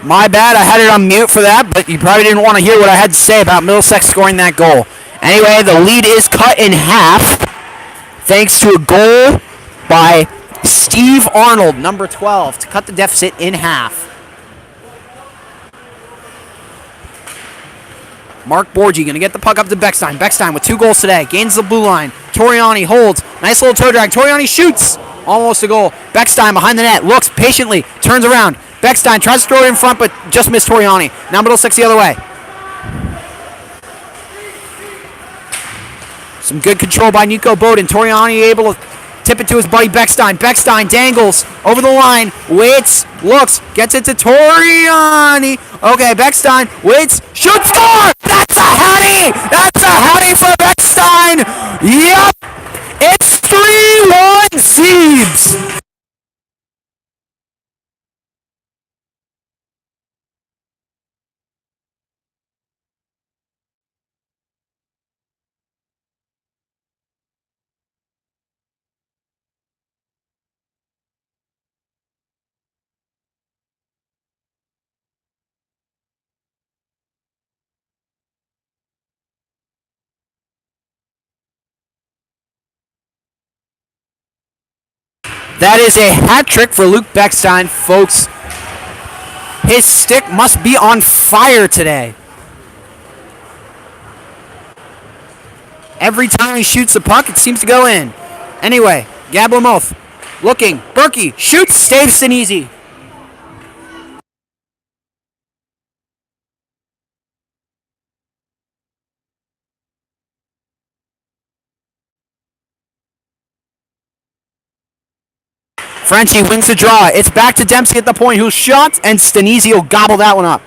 My bad, I had it on mute for that, but you probably didn't want to hear what I had to say about Middlesex scoring that goal. Anyway, the lead is cut in half thanks to a goal by Steve Arnold, number 12, to cut the deficit in half. Mark Borgi going to get the puck up to Beckstein. Beckstein with 2 goals today. Gains the blue line. Toriani holds. Nice little toe drag. Toriani shoots. Almost a goal. Beckstein behind the net. Looks patiently. Turns around. Beckstein tries to throw it in front, but just missed Toriani. Now Middlesex the other way. Some good control by Nico Bowden. Toriani able to tip it to his buddy Beckstein. Beckstein dangles over the line. Waits. Looks. Gets it to Toriani. Okay, Beckstein waits. Shoots. Score! That's a hattie! That's a hattie for Beckstein! Yep! It's 3-1 Zeebs! That is a hat trick for Luke Beckstein, folks. His stick must be on fire today. Every time he shoots the puck, it seems to go in. Anyway, Gablamoth looking. Berkey shoots, saves Sinise. Frenchie wins the draw. It's back to Dempsey at the point, who shot, and Stanisi will gobble that one up.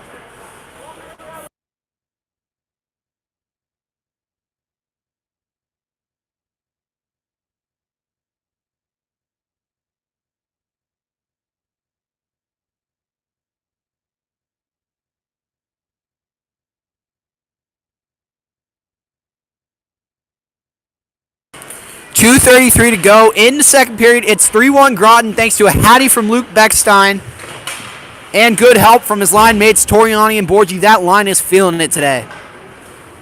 .233 to go in the second period. It's 3-1 Groton thanks to a hattie from Luke Beckstein and good help from his line mates Toriani and Borgi. That line is feeling it today.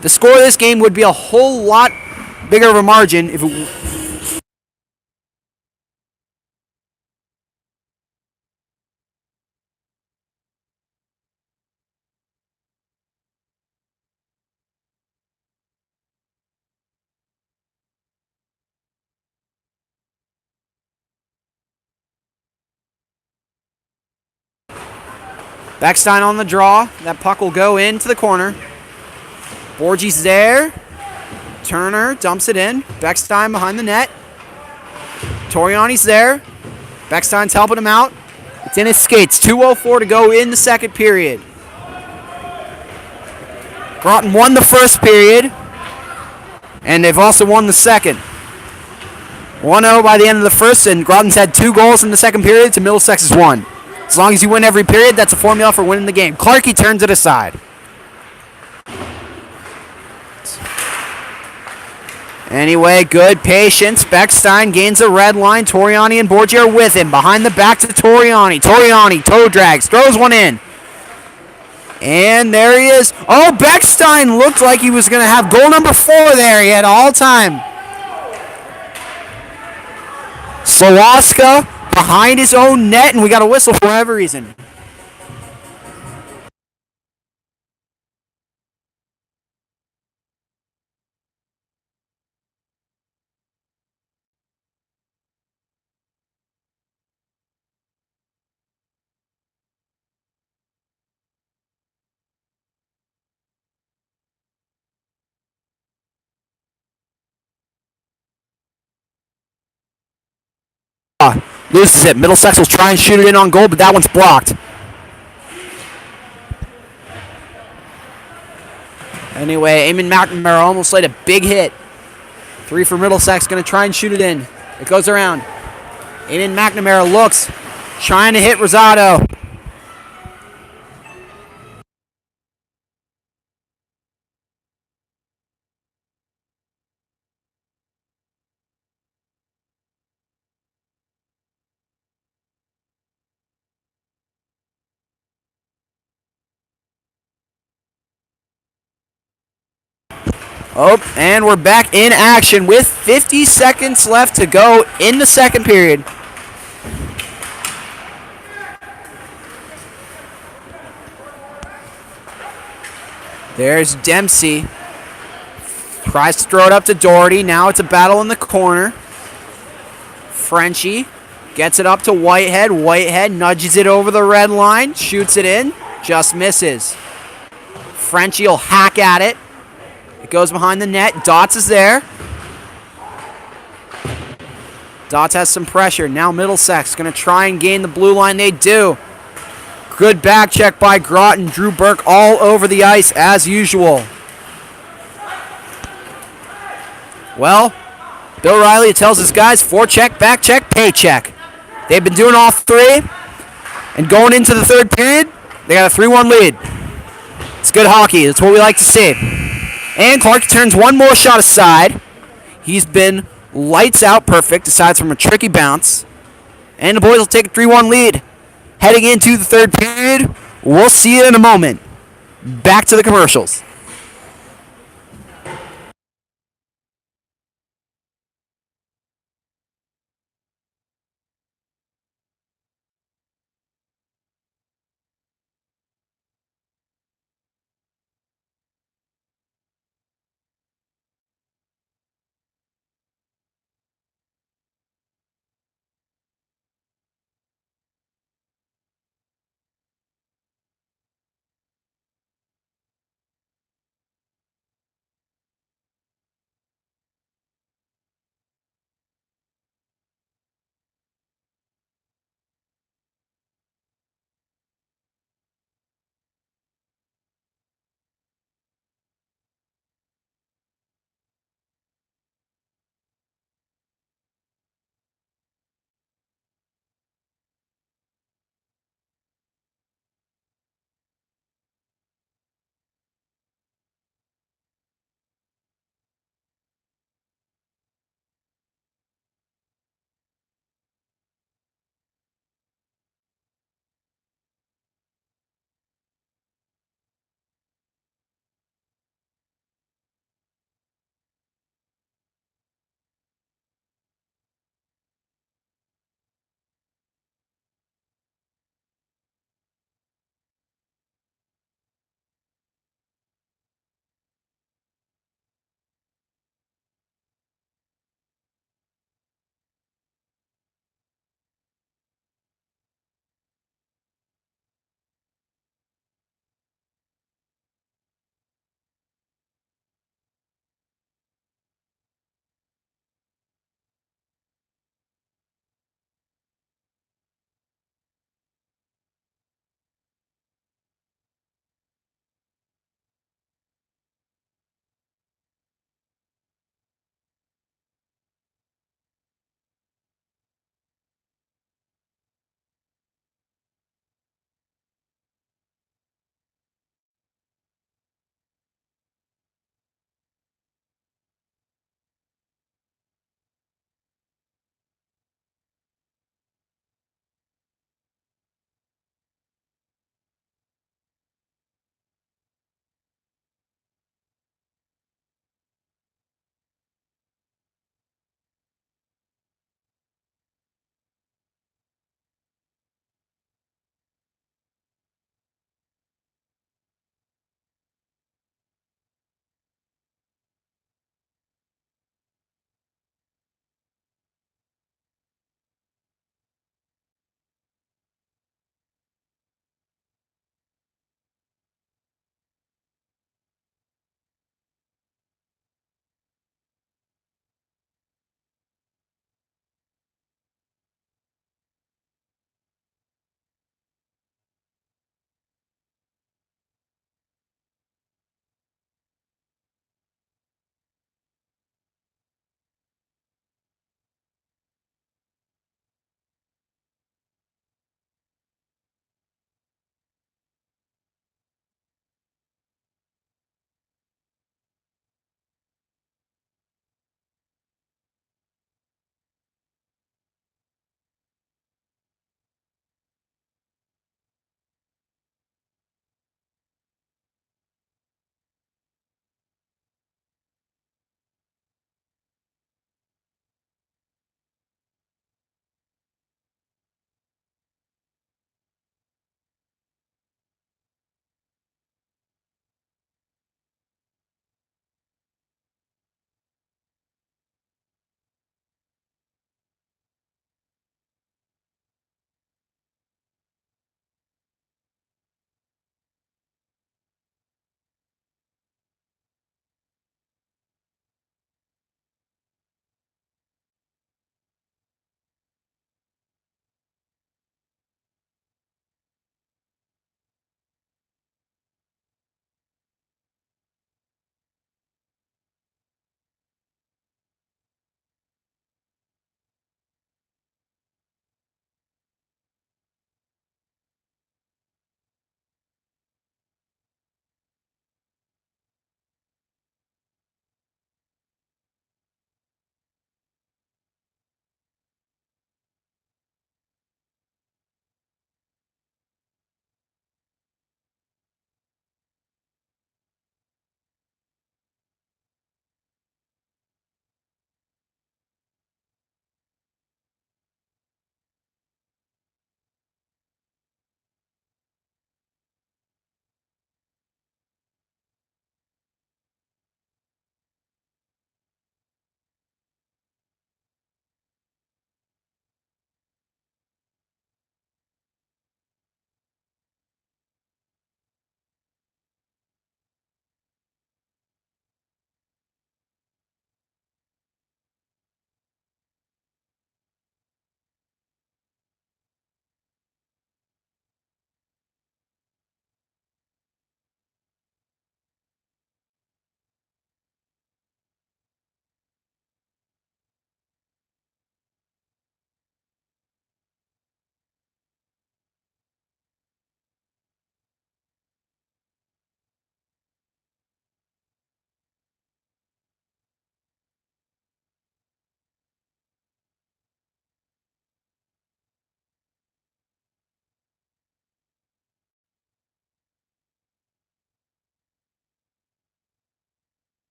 The score of this game would be a whole lot bigger of a margin if it... Beckstein on the draw. That puck will go into the corner. Borgie's there. Turner dumps it in. Beckstein behind the net. Toriani's there. Beckstein's helping him out. It's in his skates. 2:04 to go in the second period. Groton won the first period, and they've also won the second. 1-0 by the end of the first, and Groton's had 2 goals in the second period to Middlesex's 1. As long as you win every period, that's a formula for winning the game. Clarkey turns it aside. Anyway, good patience. Beckstein gains a red line. Toriani and Borgia are with him. Behind the back to Toriani. Toriani toe drags, throws one in. And there he is. Oh, Beckstein looked like he was going to have goal number 4 there. He had all time. Slowaska behind his own net, and we got a whistle for whatever reason. Loses it. Middlesex will try and shoot it in on goal, but that one's blocked. Anyway, Eamon McNamara almost laid a big hit. 3 for Middlesex, going to try and shoot it in. It goes around. Eamon McNamara looks, trying to hit Rosado. Oh, and we're back in action with 50 seconds left to go in the second period. There's Dempsey. Tries to throw it up to Doherty. Now it's a battle in the corner. Frenchie gets it up to Whitehead. Whitehead nudges it over the red line. Shoots it in. Just misses. Frenchie will hack at it. It goes behind the net. Dots is there. Dots has some pressure. Now Middlesex going to try and gain the blue line. They do. Good back check by Groton. Drew Burke all over the ice as usual. Well, Bill Riley tells his guys, forecheck, back check, paycheck. They've been doing all 3. And going into the third period, they got a 3-1 lead. It's good hockey. That's what we like to see. And Clark turns one more shot aside. He's been lights out perfect, aside from a tricky bounce. And the boys will take a 3-1 lead. Heading into the third period, we'll see you in a moment. Back to the commercials.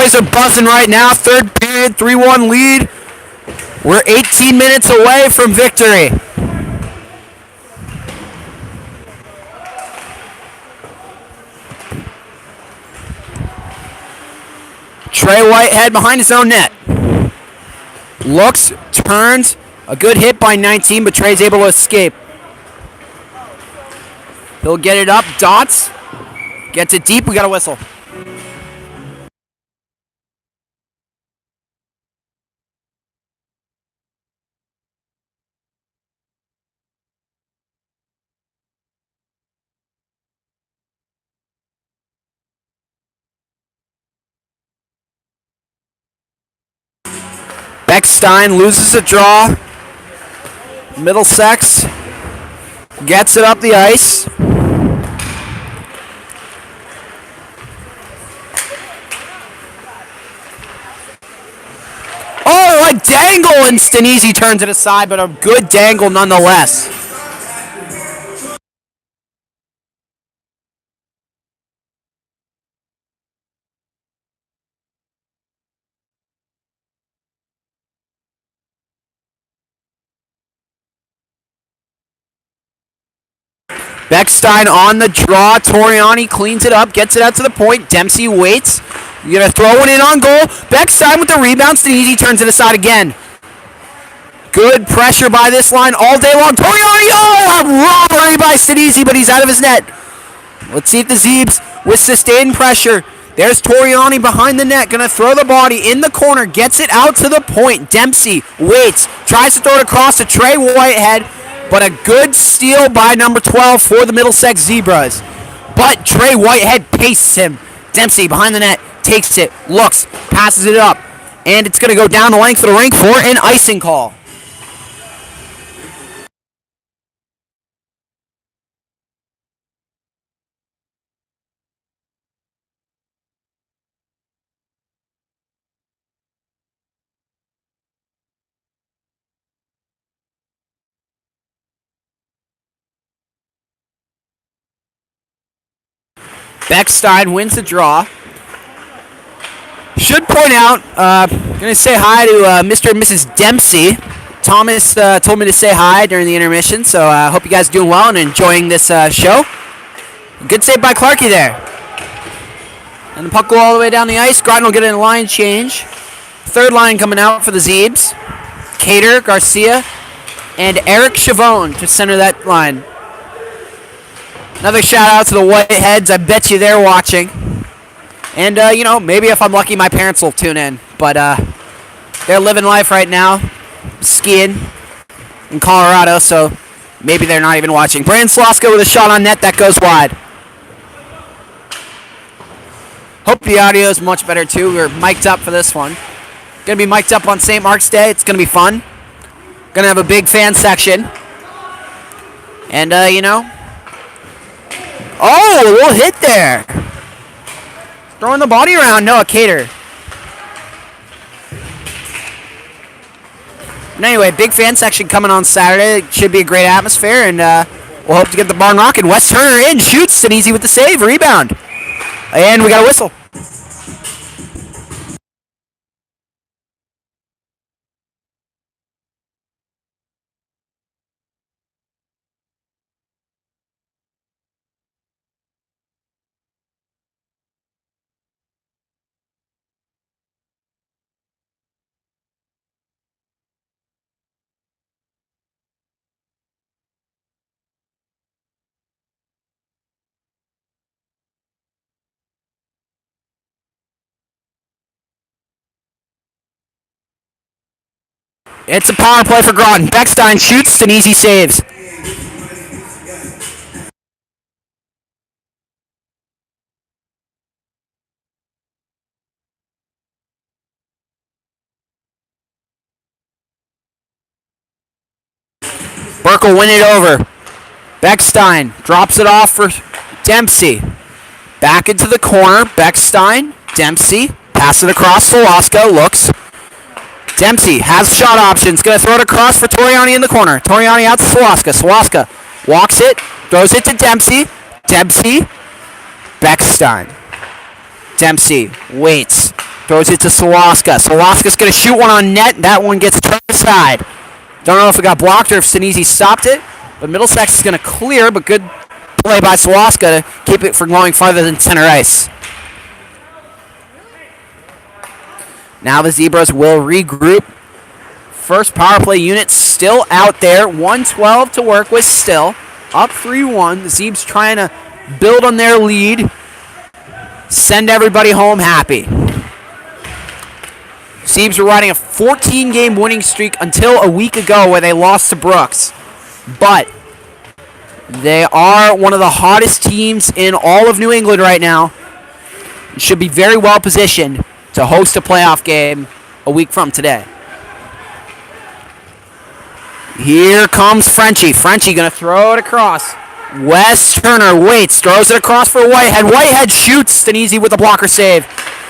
boys are buzzing right now. Third period, 3-1 lead. We're 18 minutes away from victory. Trey Whitehead behind his own net. Looks, turns. A good hit by 19, but Trey's able to escape. He'll get it up, dots. Gets it deep, we got a whistle. Beckstein loses a draw. Middlesex gets it up the ice. Oh, a dangle, and Stanisi turns it aside, but a good dangle nonetheless. Beckstein on the draw. Toriani cleans it up, gets it out to the point. Dempsey waits. You're going to throw it in on goal. Beckstein with the rebound. Stanisi turns it aside again. Good pressure by this line all day long. Toriani, oh, a robbery by Stanisi, but he's out of his net. Let's see if the Zeebs with sustained pressure. There's Toriani behind the net. Going to throw the body in the corner. Gets it out to the point. Dempsey waits. Tries to throw it across to Trey Whitehead. But a good steal by number 12 for the Middlesex Zebras. But Trey Whitehead pastes him. Dempsey behind the net. Takes it. Looks. Passes it up. And it's going to go down the length of the rink for an icing call. Beckstein wins the draw. Should point out, going to say hi to Mr. and Mrs. Dempsey. Thomas told me to say hi during the intermission, so I hope you guys are doing well and enjoying this show. Good save by Clarkey there. And the puck go all the way down the ice. Groton will get a line change. Third line coming out for the Zeebs. Cater, Garcia, and Eric Chavone to center that line. Another shout out to the Whiteheads. I bet you they're watching. And, maybe if I'm lucky, my parents will tune in. But they're living life right now, skiing in Colorado, so maybe they're not even watching. Brandon Sloska with a shot on net that goes wide. Hope the audio is much better, too. We're mic'd up for this one. Going to be mic'd up on St. Mark's Day. It's going to be fun. Going to have a big fan section. And, oh, a little hit there. Throwing the body around. Noah Cater. But anyway, big fan section coming on Saturday. It should be a great atmosphere, and we'll hope to get the barn rocking. Wes Turner in, shoots, and easy with the save, rebound. And we got a whistle. It's a power play for Groton. Beckstein shoots, and easy saves. Burke will win it over. Beckstein drops it off for Dempsey. Back into the corner. Beckstein, Dempsey, pass it across. Soloska looks. Dempsey has shot options. Going to throw it across for Toriani in the corner. Toriani out to Soloska. Soloska walks it, throws it to Dempsey. Dempsey, Beckstein. Dempsey waits. Throws it to Sawaska. Sawaska's going to shoot one on net. That one gets turned aside. Don't know if it got blocked or if Sinise stopped it. But Middlesex is going to clear, but good play by Sawaska to keep it from going farther than center ice. Now the Zebras will regroup. First power play unit still out there. 1:12 to work with still. Up 3-1. The Zebs trying to build on their lead. Send everybody home happy. Zebs were riding a 14-game winning streak until a week ago where they lost to Brooks. But they are one of the hottest teams in all of New England right now. Should be very well positioned to host a playoff game a week from today. Here comes Frenchie. Frenchie going to throw it across. Wes Turner waits, throws it across for Whitehead. Whitehead shoots. Stanisi with a blocker save.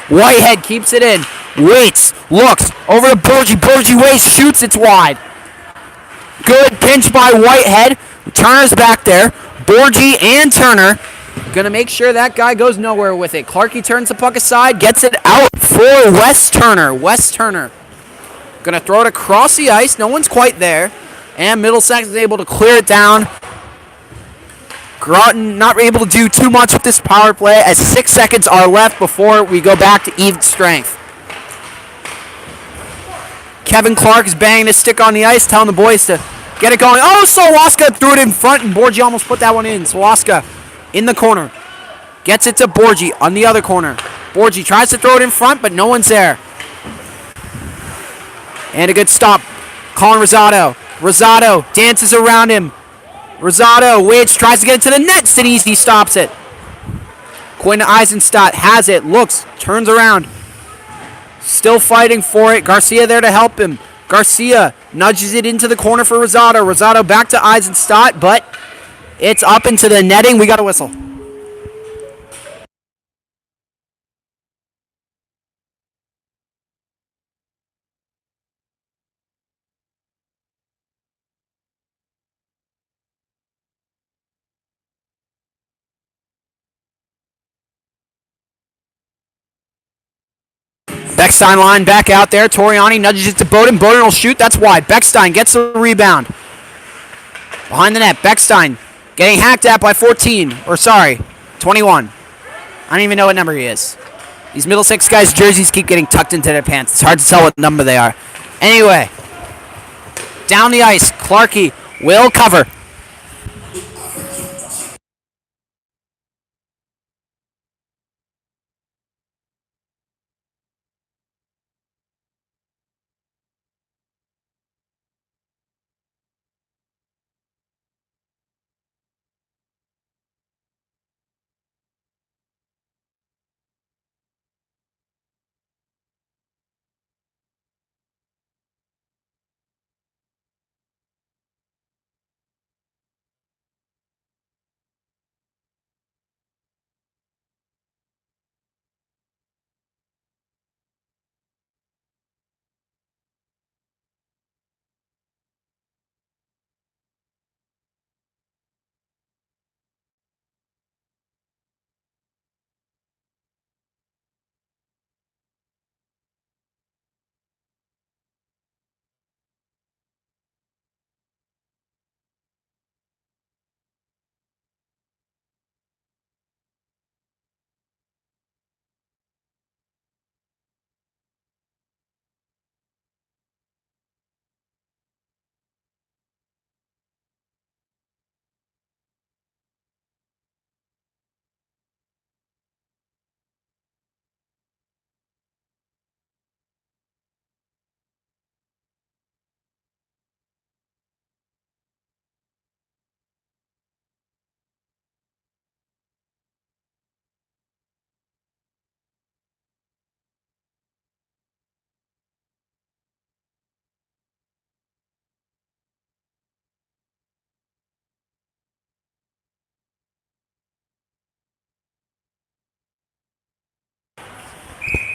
Whitehead keeps it in. Waits, looks, over to Borgie. Borgie waits, shoots, it's wide. Good pinch by Whitehead. Turner's back there. Borgie and Turner going to make sure that guy goes nowhere with it. Clarkey turns the puck aside, gets it out for Wes Turner. Wes Turner going to throw it across the ice. No one's quite there. And Middlesex is able to clear it down. Groton not able to do too much with this power play as 6 seconds are left before we go back to even strength. Kevin Clark is banging his stick on the ice, telling the boys to get it going. Oh, Sawaska threw it in front, and Borgie almost put that one in. Sawaska in the corner. Gets it to Borgie on the other corner. Borgie tries to throw it in front, but no one's there. And a good stop. Colin Rosado. Rosado dances around him. Rosado waits, tries to get it to the net. Sinise stops it. Quinn Eisenstadt has it, looks, turns around. Still fighting for it. Garcia there to help him. Garcia nudges it into the corner for Rosado. Rosado back to Eisenstadt, but it's up into the netting. We got a whistle. Beckstein line back out there. Toriani nudges it to Bowden. Bowden will shoot. That's wide. Beckstein gets the rebound. Behind the net. Beckstein getting hacked at by 14. Or sorry, 21. I don't even know what number he is. These Middlesex guys' jerseys keep getting tucked into their pants. It's hard to tell what number they are. Anyway, down the ice. Clarkey will cover.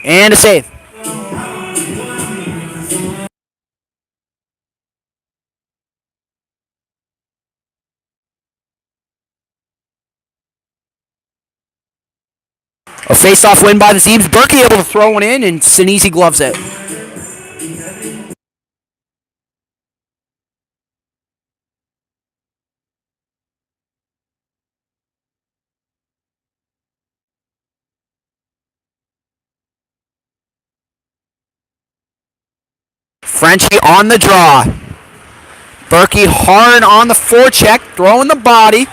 And a save. A face-off win by the Zeebs. Berkey able to throw one in, and Sinise gloves it. Frenchie on the draw. Berkey hard on the forecheck, throwing the body.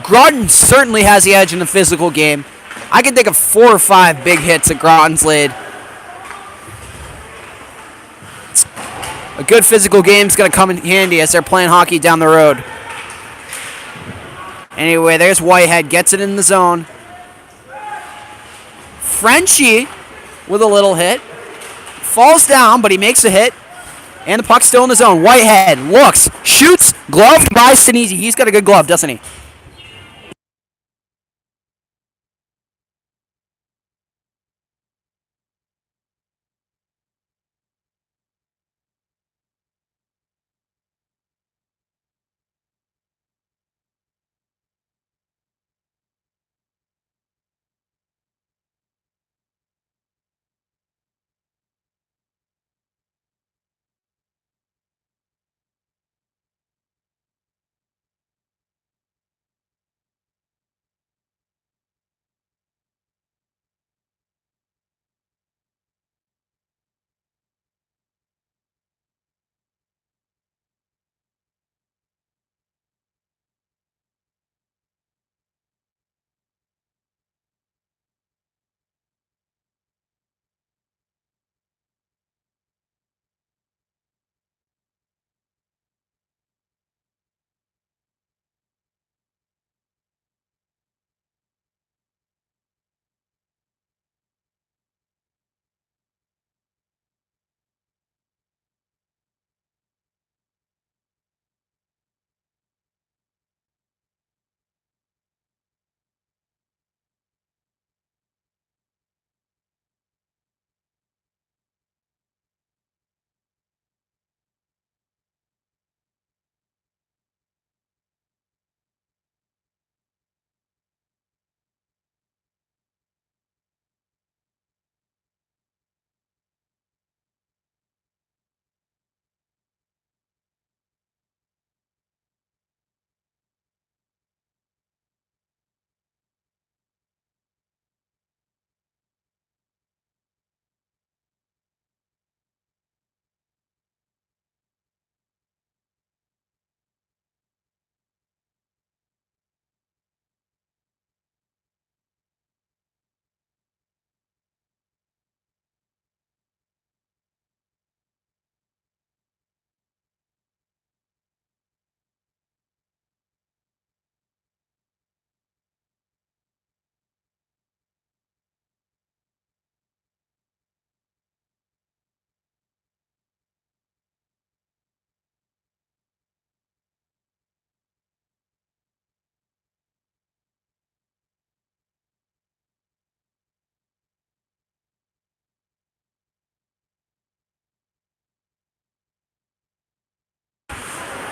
Groton certainly has the edge in the physical game. I can think of 4 or 5 big hits at Groton's lid. A good physical game is going to come in handy as they're playing hockey down the road. Anyway, there's Whitehead, gets it in the zone. Frenchie with a little hit. Falls down, but he makes a hit. And the puck's still in the zone. Whitehead looks, shoots, gloved by Sinise. He's got a good glove, doesn't he?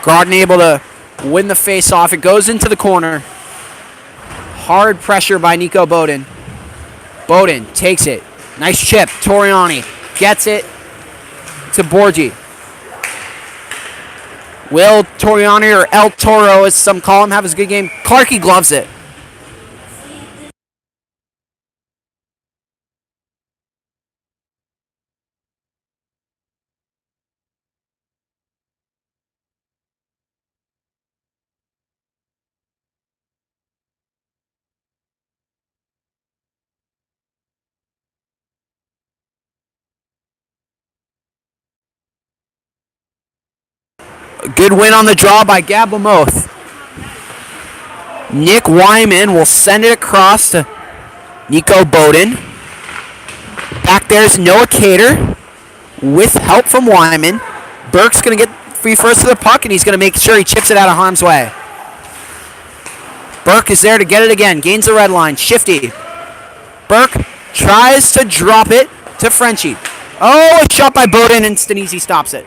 Groton able to win the face-off. It goes into the corner. Hard pressure by Nico Bowden. Bowden takes it. Nice chip. Toriani gets it to Borgi. Will Toriani, or El Toro as some call him, have his good game? Clarkey gloves it. A good win on the draw by Gab Lamoth. Nick Wyman will send it across to Nico Bowden. Back there's Noah Cater with help from Wyman. Burke's going to get free first to the puck, and he's going to make sure he chips it out of harm's way. Burke is there to get it again. Gains the red line. Shifty. Burke tries to drop it to Frenchie. Oh, a shot by Bowden, and Sinise stops it.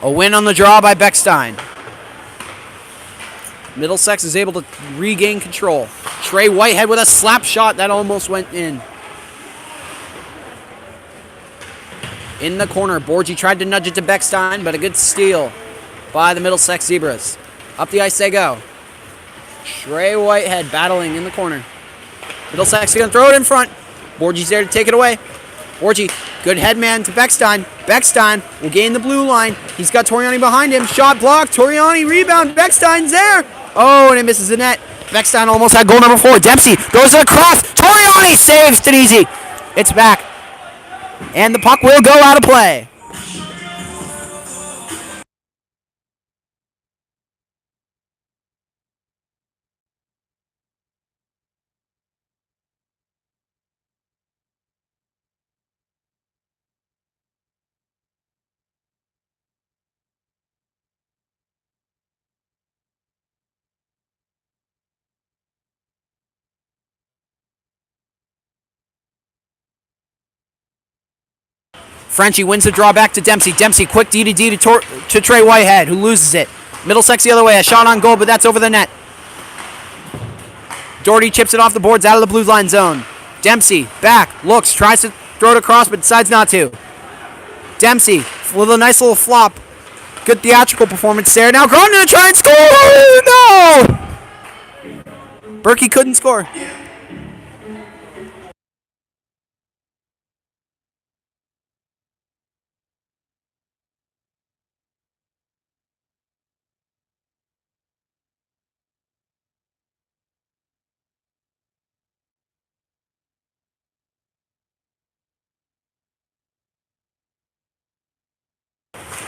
A win on the draw by Beckstein. Middlesex is able to regain control. Trey Whitehead with a slap shot that almost went in. In the corner, Borgi tried to nudge it to Beckstein, but a good steal by the Middlesex Zebras. Up the ice they go. Trey Whitehead battling in the corner. Middlesex is going to throw it in front. Borgi's there to take it away. Borgi, good headman to Beckstein. Beckstein will gain the blue line. He's got Toriani behind him. Shot blocked. Toriani rebound. Beckstein's there. Oh, and it misses the net. Beckstein almost had goal number 4. Dempsey goes to the cross. Toriani saves it easy. It's back. And the puck will go out of play. Frenchie wins the draw back to Dempsey. Dempsey, quick D-to-D to Trey Whitehead, who loses it. Middlesex the other way. A shot on goal, but that's over the net. Doherty chips it off the boards out of the blue line zone. Dempsey, back, looks, tries to throw it across, but decides not to. Dempsey, with a nice little flop. Good theatrical performance there. Now Groton to try and score! No! Berkey couldn't score.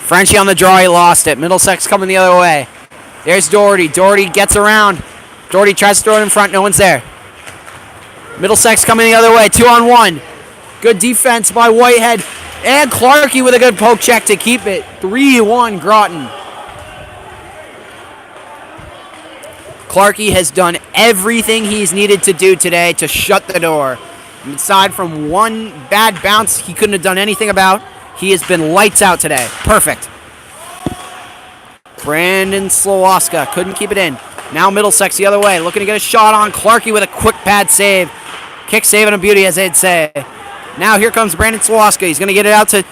Frenchie on the draw, he lost it. Middlesex coming the other way. There's Doherty. Doherty gets around. Doherty tries to throw it in front. No one's there. Middlesex coming the other way. 2-on-1. Good defense by Whitehead. And Clarkey with a good poke check to keep it. 3-1 Groton. Clarkey has done everything he's needed to do today to shut the door. Aside from one bad bounce he couldn't have done anything about, he has been lights out today. Perfect. Brandon Slowaska couldn't keep it in. Now Middlesex the other way, looking to get a shot on. Clarkey with a quick pad save. Kick save and a beauty, as they'd say. Now here comes Brandon Slowaska. He's going to get it out to...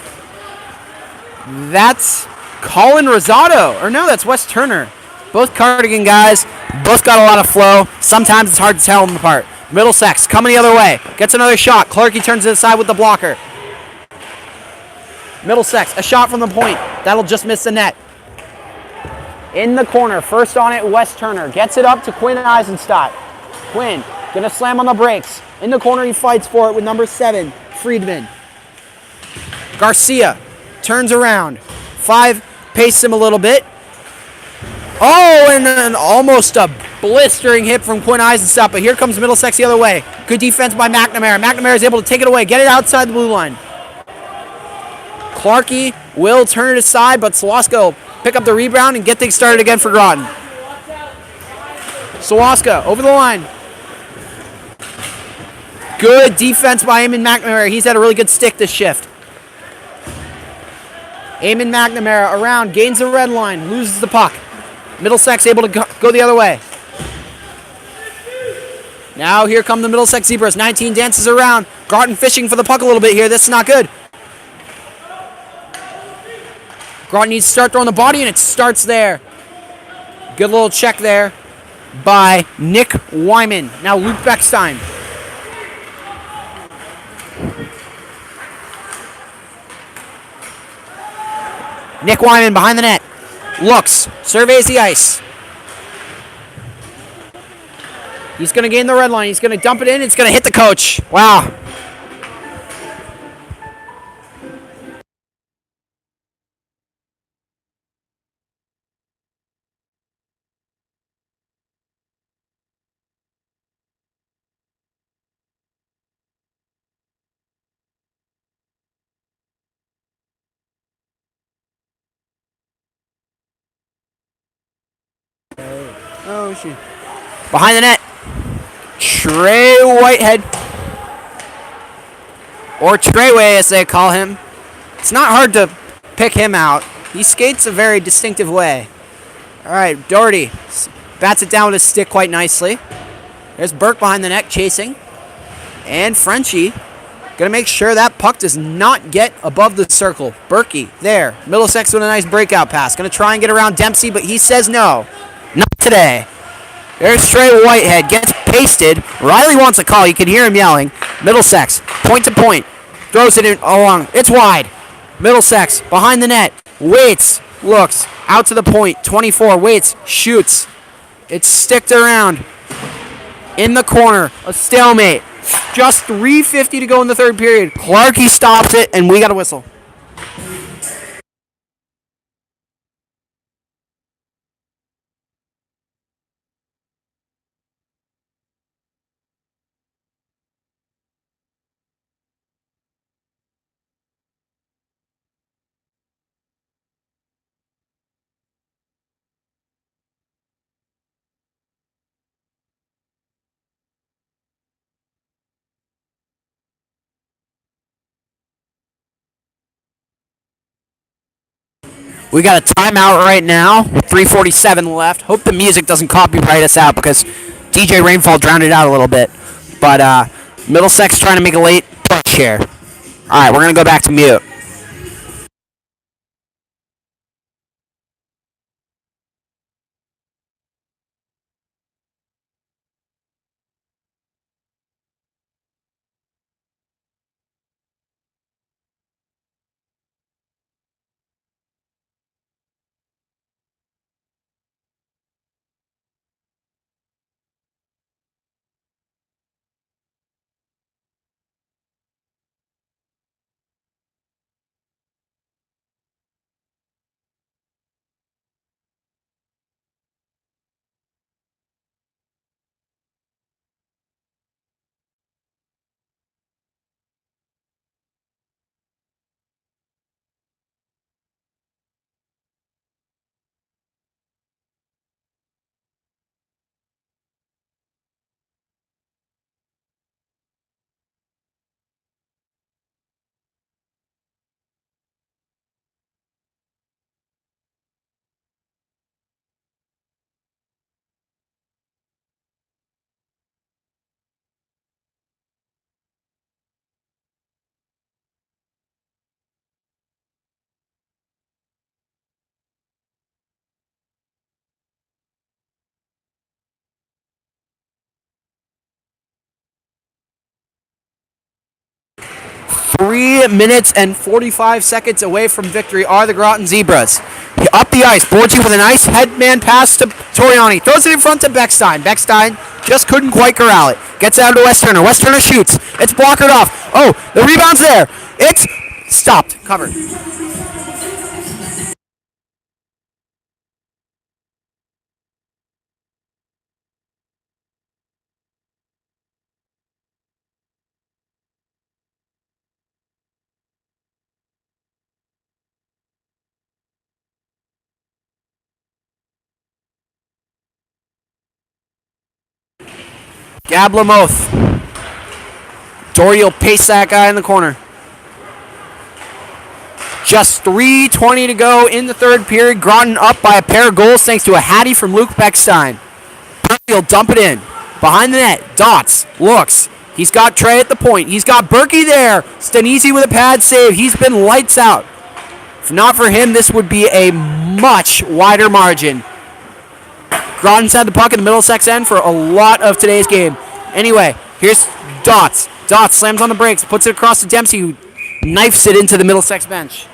That's Colin Rosado. Or no, that's Wes Turner. Both Cardigan guys. Both got a lot of flow. Sometimes it's hard to tell them apart. Middlesex coming the other way. Gets another shot. Clarkey turns to the side with the blocker. Middlesex, a shot from the point. That'll just miss the net. In the corner, first on it, Wes Turner. Gets it up to Quinn Eisenstadt. Quinn, gonna slam on the brakes. In the corner, he fights for it with number 7, Friedman. Garcia turns around. 5, paces him a little bit. Oh, and then almost a blistering hit from Quinn Eisenstadt, but here comes Middlesex the other way. Good defense by McNamara. McNamara is able to take it away, get it outside the blue line. Clarkey will turn it aside, but Slowaska will pick up the rebound and get things started again for Groton. Slowaska over the line. Good defense by Eamon McNamara. He's had a really good stick this shift. Eamon McNamara around, gains the red line, loses the puck. Middlesex able to go the other way. Now here come the Middlesex Zebras. 19 dances around. Groton fishing for the puck a little bit here. This is not good. Groton needs to start throwing the body, and it starts there. Good little check there by Nick Wyman. Now Luke Beckstein. Nick Wyman behind the net. Looks, surveys the ice. He's going to gain the red line. He's going to dump it in. It's going to hit the coach. Wow. Oh, shit. Behind the net. Trey Whitehead. Or Treyway, as they call him. It's not hard to pick him out. He skates a very distinctive way. All right, Doherty bats it down with his stick quite nicely. There's Burke behind the net chasing. And Frenchie going to make sure that puck does not get above the circle. Berkey there. Middlesex with a nice breakout pass. Going to try and get around Dempsey, but he says no. Not today. There's Trey Whitehead. Gets pasted. Riley wants a call. You can hear him yelling. Middlesex, point to point. Throws it in along. It's wide. Middlesex behind the net. Waits. Looks. Out to the point. 24. Waits. Shoots. It's sticked around. In the corner. A stalemate. Just 3:50 to go in the third period. Clarkey stops it, and we got a whistle. We got a timeout right now with 3:47 left. Hope the music doesn't copyright us out because DJ Rainfall drowned it out a little bit. But Middlesex trying to make a late push here. All right, we're going to go back to mute. 3 minutes and 45 seconds away from victory are the Groton Zebras. Up the ice, Borgi with a nice headman pass to Toriani. Throws it in front to Beckstein. Beckstein just couldn't quite corral it. Gets out to West Turner. West Turner shoots. It's blockered off. Oh, the rebound's there. It's stopped. Covered. Gab Lamoth. Dory will pace that guy in the corner. Just 3:20 to go in the third period. Groton up by a pair of goals thanks to a hattie from Luke Beckstein. He'll dump it in. Behind the net. Dots. Looks. He's got Trey at the point. He's got Berkey there. Stanisi with a pad save. He's been lights out. If not for him, this would be a much wider margin. Groton's had the puck in the Middlesex end for a lot of today's game. Anyway, here's Dots. Dots slams on the brakes, puts it across to Dempsey, who knifes it into the Middlesex bench.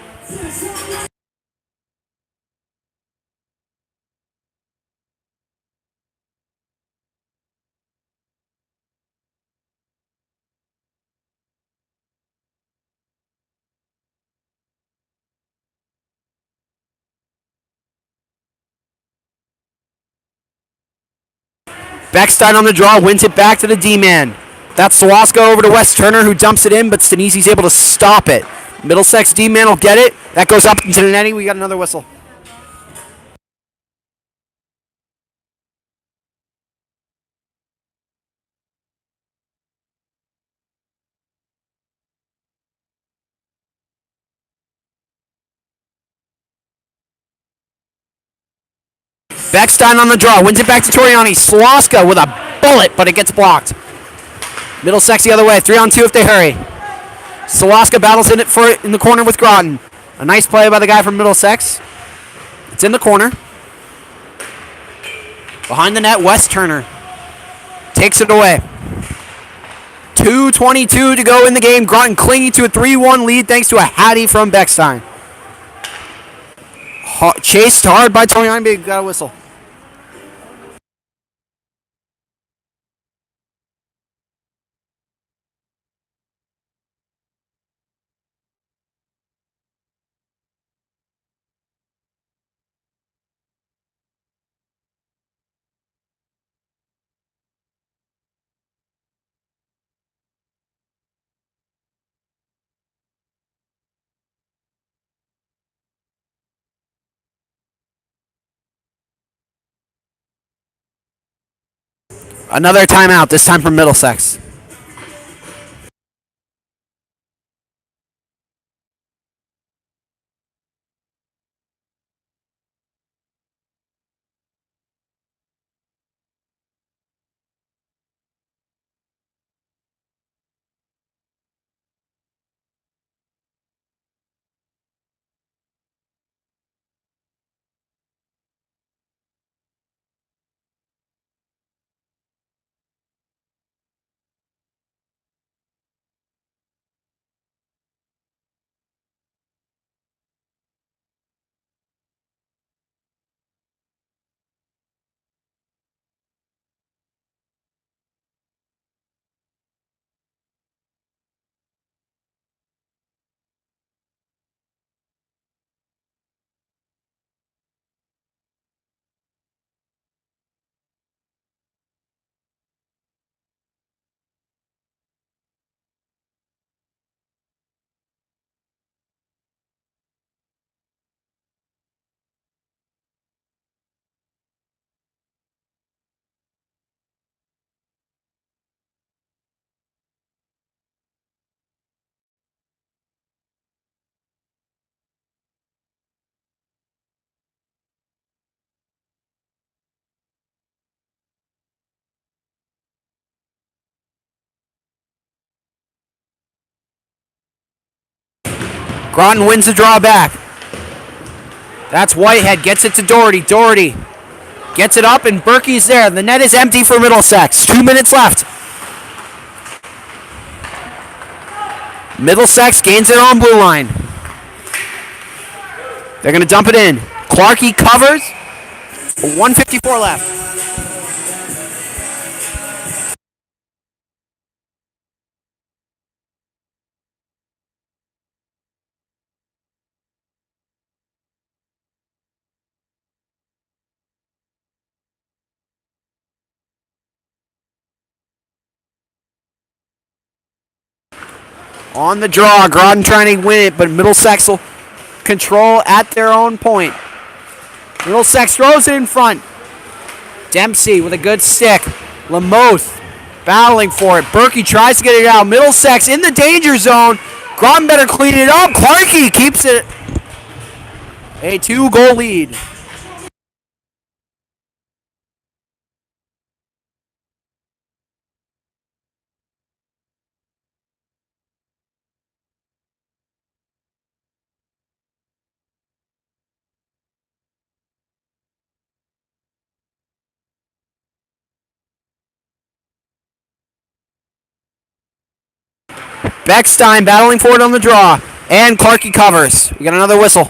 Beckstein on the draw, wins it back to the D-man. That's Sawaska over to West Turner, who dumps it in, but Stanisi's able to stop it. Middlesex D-man will get it. That goes up into the netting. We got another whistle. Beckstein on the draw. Wins it back to Toriani. Sloska with a bullet, but it gets blocked. Middlesex the other way. 3-on-2 if they hurry. Sloska battles in the corner with Groton. A nice play by the guy from Middlesex. It's in the corner. Behind the net, Wes Turner takes it away. 2:22 to go in the game. Groton clinging to a 3-1 lead thanks to a Hattie from Beckstein. Chased hard by Toriani, but got a whistle. Another timeout, this time from Middlesex. Groton wins the draw back. That's Whitehead, gets it to Doherty. Doherty gets it up, and Berkey's there. The net is empty for Middlesex. 2 minutes left. Middlesex gains it on blue line. They're going to dump it in. Clarkey covers. 1:54 left. On the draw, Groton trying to win it, but Middlesex will control at their own point. Middlesex throws it in front. Dempsey with a good stick. Lamoth battling for it. Berkey tries to get it out. Middlesex in the danger zone. Groton better clean it up. Clarkey keeps it a 2-goal lead. Beckstein battling for it on the draw. And Clarkey covers. We got another whistle.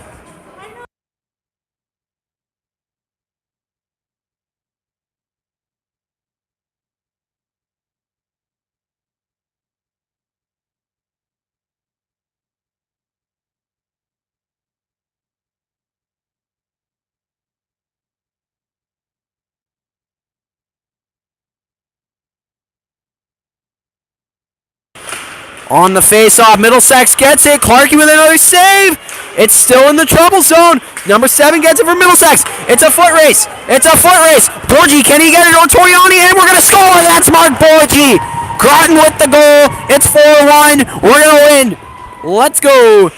On the face-off, Middlesex gets it. Clarkey with another save. It's still in the trouble zone. Number 7 gets it for Middlesex. It's a foot race. It's a foot race. Borgi, can he get it on Toriani? And we're going to score. That's Mark Borgi. Groton with the goal. It's 4-1. We're going to win. Let's go.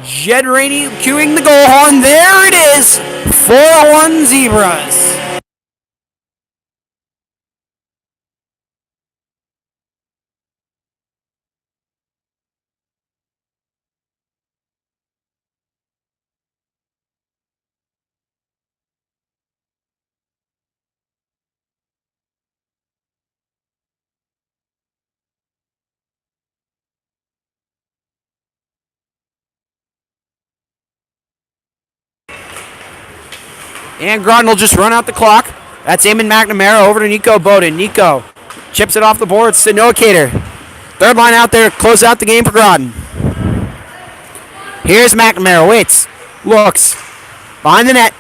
Jed Rainey cueing the goal horn. There it is. 4-1 Zebras. And Groton will just run out the clock. That's Eamon McNamara over to Nico Bowden. Nico chips it off the boards to Noah Cater. Third line out there to close out the game for Groton. Here's McNamara. Waits. Looks. Behind the net.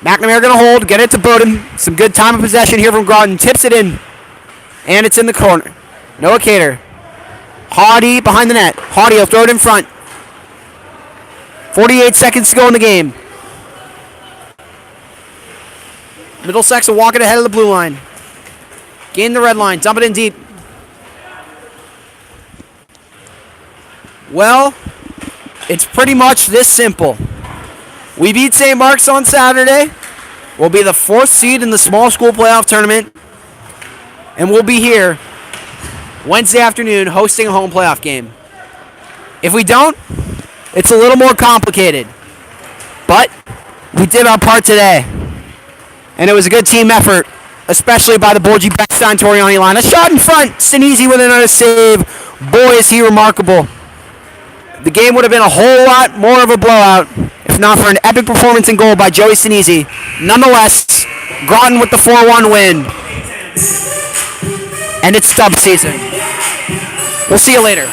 McNamara going to hold. Get it to Bowden. Some good time of possession here from Groton. Tips it in. And it's in the corner. Noah Cater. Haughty behind the net. Haughty will throw it in front. 48 seconds to go in the game. Middlesex will walk it ahead of the blue line. Gain the red line. Dump it in deep. Well, it's pretty much this simple. We beat St. Mark's on Saturday. We'll be the 4th seed in the small school playoff tournament. And we'll be here Wednesday afternoon hosting a home playoff game. If we don't, it's a little more complicated. But we did our part today. And it was a good team effort, especially by the Borgie Beckstein Toriani line. A shot in front. Sinise with another save. Boy, is he remarkable. The game would have been a whole lot more of a blowout if not for an epic performance in goal by Joey Sinise. Nonetheless, Groton with the 4-1 win. And it's dub season. We'll see you later.